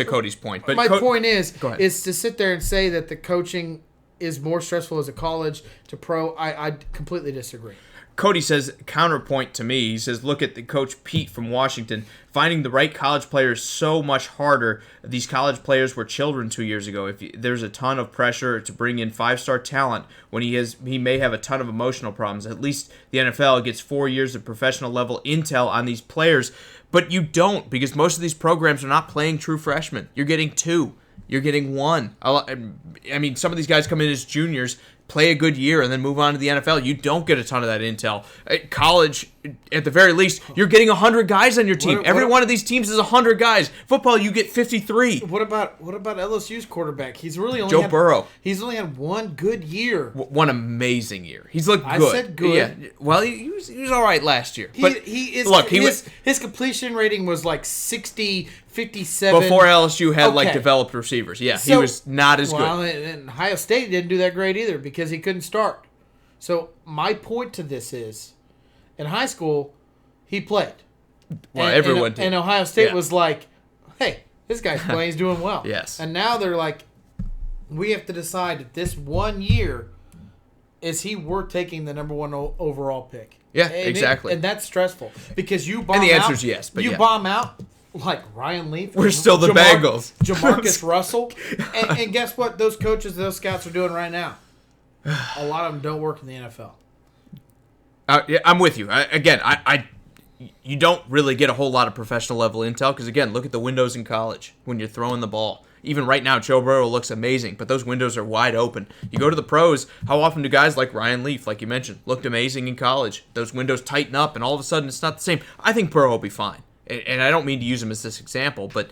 Cody's point. But my point is to sit there and say that the coaching is more stressful as a college to pro. I completely disagree. Cody says, counterpoint to me, he says, look at the coach Pete from Washington. Finding the right college players so much harder. These college players were children 2 years ago. There's a ton of pressure to bring in 5-star talent when he may have a ton of emotional problems. At least the NFL gets 4 years of professional level intel on these players, but you don't, because most of these programs are not playing true freshmen. You're getting 2. You're getting 1. I mean, some of these guys come in as juniors, play a good year, and then move on to the NFL. You don't get a ton of that intel. At college, at the very least, you're getting 100 guys on your team. Every one of these teams is 100 guys. Football, you get 53. What about LSU's quarterback? He's really only Joe Burrow. He's only had one good year. One amazing year. He's looked good. I said good. Yeah. Well, he was all right last year. His completion rating was like 60, 57. Before LSU had like developed receivers. Yeah, he was not as good. Well, and Ohio State didn't do that great either because he couldn't start. So my point to this is, in high school, he played. Well, everyone did. And Ohio State was like, hey, this guy's playing, he's doing well. Yes. And now they're like, we have to decide that this 1 year, is he worth taking the number 1 overall pick? Yeah, exactly. And that's stressful because you bomb out. And the answer is yes. But you bomb out like Ryan Leaf. We're still the Bengals. Jamarcus Russell. And guess what those coaches, those scouts are doing right now? A lot of them don't work in the NFL. Yeah, I'm with you. You don't really get a whole lot of professional level intel because, again, look at the windows in college when you're throwing the ball. Even right now, Joe Burrow looks amazing, but those windows are wide open. You go to the pros, how often do guys like Ryan Leaf, like you mentioned, looked amazing in college? Those windows tighten up, and all of a sudden it's not the same. I think Burrow will be fine. And I don't mean to use him as this example, but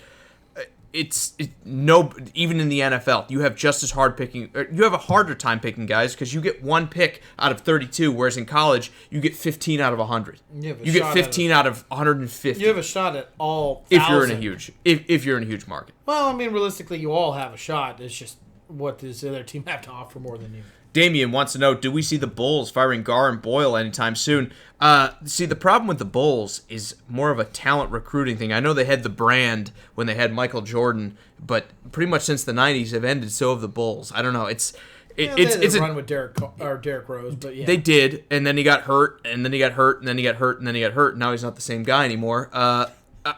even in the NFL, you have just as hard picking. You have a harder time picking guys because you get 1 pick out of 32, whereas in college you get 15 out of 100. You get 15 out of 150. You have a shot at all. If you're in a huge market. Well, I mean, realistically, you all have a shot. It's just what does the other team have to offer more than you? Damien wants to know, do we see the Bulls firing Gar and Boyle anytime soon? See, the problem with the Bulls is more of a talent recruiting thing. I know they had the brand when they had Michael Jordan, but pretty much since the 90s have ended, so have the Bulls. I don't know. It's a run with Derrick Rose, but yeah. They did, and then he got hurt, and then he got hurt, and then he got hurt, and then he got hurt, and now he's not the same guy anymore.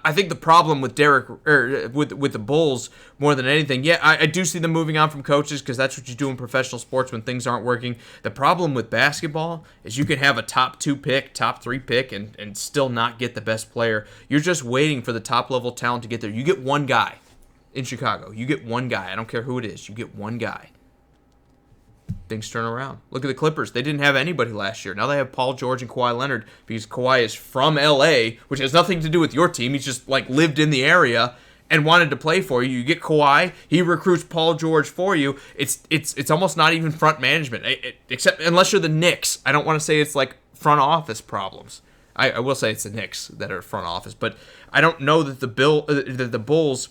I think the problem with with the Bulls more than anything, I do see them moving on from coaches because that's what you do in professional sports when things aren't working. The problem with basketball is you can have a top 2 pick, top 3 pick, and still not get the best player. You're just waiting for the top level talent to get there. You get 1 guy in Chicago. You get 1 guy. I don't care who it is. You get 1 guy. Things turn around. Look at the Clippers. They didn't have anybody last year. Now they have Paul George and Kawhi Leonard because Kawhi is from LA, which has nothing to do with your team. He's just lived in the area and wanted to play for you. You get Kawhi. He recruits Paul George for you. It's almost not even front management, except unless you're the Knicks. I don't want to say it's like front office problems. I will say it's the Knicks that are front office, but I don't know that the Bulls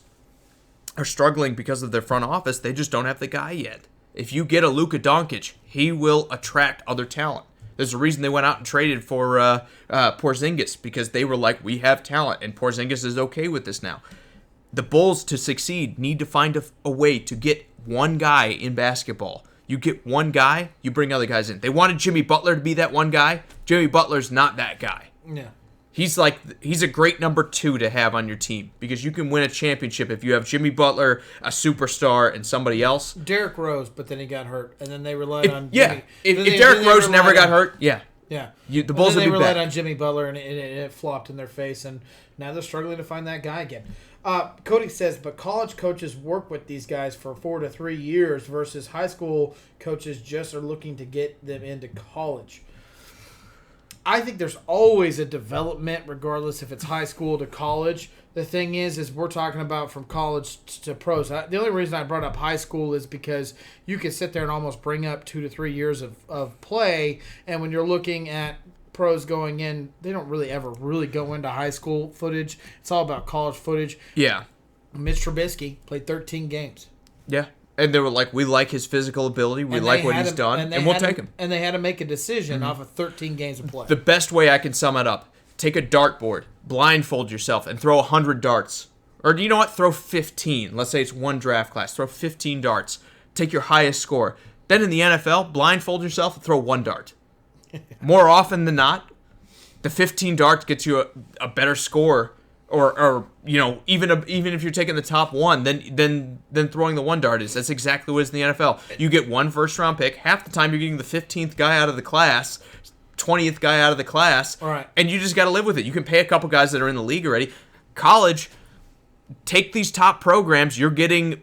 are struggling because of their front office. They just don't have the guy yet. If you get a Luka Doncic, he will attract other talent. There's a reason they went out and traded for Porzingis because they were like, we have talent, and Porzingis is okay with this now. The Bulls, to succeed, need to find a way to get 1 guy in basketball. You get 1 guy, you bring other guys in. They wanted Jimmy Butler to be that 1 guy. Jimmy Butler's not that guy. Yeah. He's a great number 2 to have on your team because you can win a championship if you have Jimmy Butler, a superstar, and somebody else. Derrick Rose, but then he got hurt, and then they relied on Jimmy. If Derrick Rose never got hurt, Yeah. The Bulls will be They relied back. on Jimmy Butler, and it flopped in their face, and now they're struggling to find that guy again. Cody says, but college coaches work with these guys for 4 to 3 years versus high school coaches just are looking to get them into college. I think there's always a development, regardless if it's high school to college. The thing is we're talking about from college to pros. The only reason I brought up high school is because you can sit there and almost bring up 2 to 3 years of play, and when you're looking at pros going in, they don't really ever really go into high school footage. It's all about college footage. Yeah. Mitch Trubisky played 13 games. Yeah. And they were like, we like his physical ability. We like what he's done. And we'll take him. And they had to make a decision off of 13 games of play. The best way I can sum it up, take a dartboard, blindfold yourself, and throw 100 darts. Or you know what? Throw 15. Let's say it's one draft class. Throw 15 darts. Take your highest score. Then in the NFL, blindfold yourself and throw 1 dart. More often than not, the 15 darts gets you a better score. Or even if you're taking the top one, then throwing the 1 dart is. That's exactly what it is in the NFL. You get 1 first-round pick. Half the time you're getting the 15th guy out of the class, 20th guy out of the class, all right, and you just got to live with it. You can pay a couple guys that are in the league already. College, take these top programs. You're getting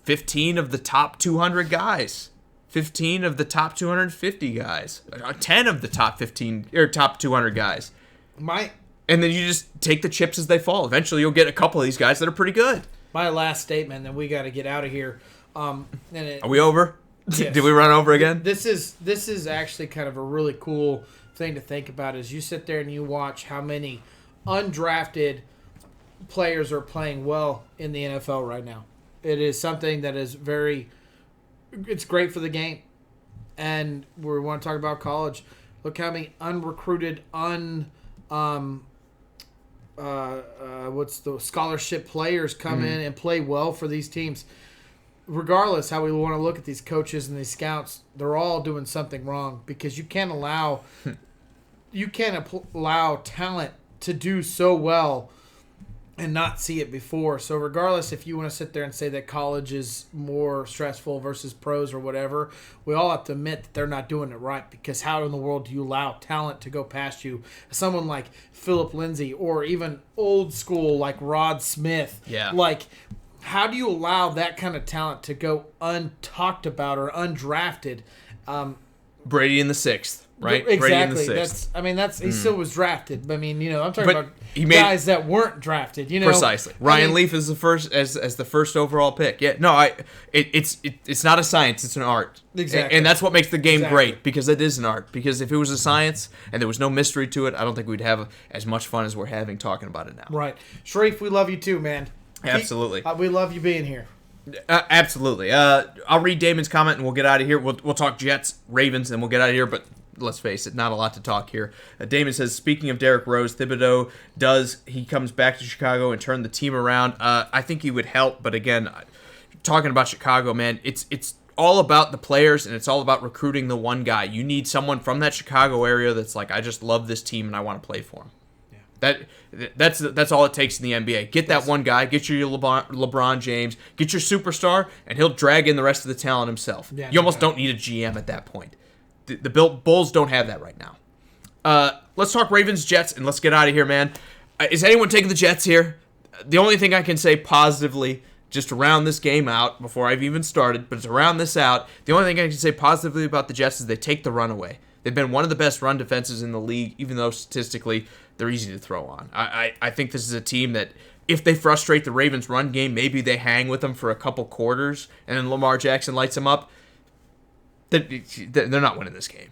15 of the top 200 guys, 15 of the top 250 guys, 10 of the top 15 or top 200 guys. And then you just take the chips as they fall. Eventually, you'll get a couple of these guys that are pretty good. My last statement, then we got to get out of here. Are we over? Yes. Did we run over again? This is actually kind of a really cool thing to think about. Is you sit there and you watch how many undrafted players are playing well in the NFL right now. It is something that is it's great for the game. And we want to talk about college. Look how many unrecruited, scholarship players come in and play well for these teams. Regardless how we want to look at these coaches and these scouts, they're all doing something wrong because you can't allow talent to do so well and not see it before. So regardless if you want to sit there and say that college is more stressful versus pros or whatever, we all have to admit that they're not doing it right, because how in the world do you allow talent to go past you? Someone like Philip Lindsay or even old school like Rod Smith. Yeah. Like, how do you allow that kind of talent to go untalked about or undrafted? Brady in the 6th, right? Exactly. Brady in the 6th. He still was drafted. But, I mean, I'm talking about guys that weren't drafted. Precisely. Ryan Leaf is the first as the first overall pick. Yeah, no, it's not a science; it's an art. Exactly. And that's what makes the game great, because it is an art. Because if it was a science and there was no mystery to it, I don't think we'd have as much fun as we're having talking about it now. Right, Sharif, we love you too, man. Absolutely. We love you being here. Absolutely. I'll read Damon's comment and we'll get out of here. We'll talk Jets, Ravens, and we'll get out of here. But let's face it, not a lot to talk here. Damon says, speaking of Derrick Rose, Thibodeau he comes back to Chicago and turn the team around? I think he would help. But again, talking about Chicago, man, it's all about the players and it's all about recruiting the one guy. You need someone from that Chicago area that's like, I just love this team and I want to play for him. That's all it takes in the NBA. Get that one guy, get your LeBron James, get your superstar, and he'll drag in the rest of the talent himself. Yeah, you almost don't need a GM at that point. The Bulls don't have that right now. Let's talk Ravens, Jets, and let's get out of here, man. Is anyone taking the Jets here? The only thing I can say positively, just to round this game out before I've even started, but to round this out, the only thing I can say positively about the Jets is they take the run away. They've been one of the best run defenses in the league, even though statistically they're easy to throw on. I think this is a team that, if they frustrate the Ravens' run game, maybe they hang with them for a couple quarters, and then Lamar Jackson lights them up. They're not winning this game.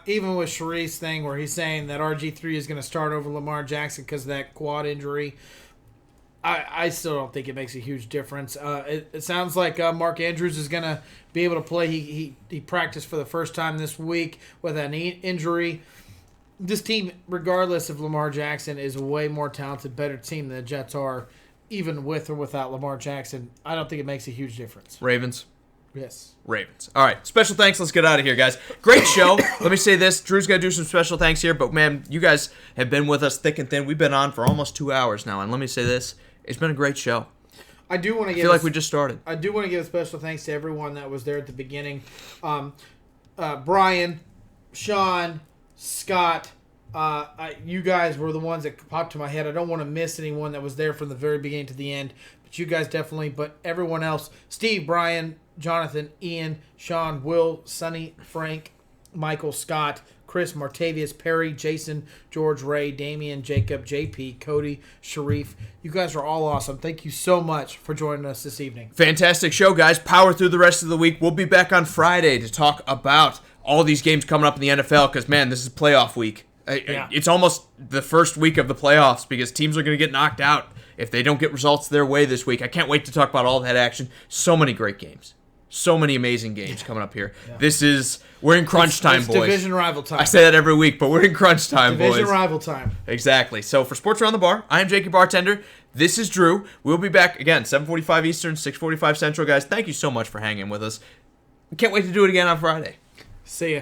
Even with Sharif's thing where he's saying that RG3 is going to start over Lamar Jackson because of that quad injury, I still don't think it makes a huge difference. It sounds like Mark Andrews is going to be able to play. He practiced for the first time this week with an injury. This team, regardless of Lamar Jackson, is a way more talented, better team than the Jets are, even with or without Lamar Jackson. I don't think it makes a huge difference. Ravens. Yes. Ravens. All right. Special thanks. Let's get out of here, guys. Great show. Let me say this. Drew's going to do some special thanks here, but, man, you guys have been with us thick and thin. We've been on for almost 2 hours now, and let me say this. It's been a great show. I do want to feel like we just started. I do want to give a special thanks to everyone that was there at the beginning. Brian, Sean, Scott, you guys were the ones that popped to my head. I don't want to miss anyone that was there from the very beginning to the end, but you guys definitely. But everyone else, Steve, Brian, Jonathan, Ian, Sean, Will, Sonny, Frank, Michael, Scott, Chris, Martavius, Perry, Jason, George, Ray, Damian, Jacob, JP, Cody, Sharif. You guys are all awesome. Thank you so much for joining us this evening. Fantastic show, guys. Power through the rest of the week. We'll be back on Friday to talk about all these games coming up in the NFL because, man, this is playoff week. It's almost the first week of the playoffs because teams are going to get knocked out if they don't get results their way this week. I can't wait to talk about all that action. So many great games. So many amazing games coming up here. Yeah. We're in crunch time, boys. Division rival time. I say that every week, but we're in crunch time, boys. Division rival time. Exactly. So for Sports Around the Bar, I am Jake, your bartender. This is Drew. We'll be back again, 7:45 Eastern, 6:45 Central, guys. Thank you so much for hanging with us. Can't wait to do it again on Friday. See ya.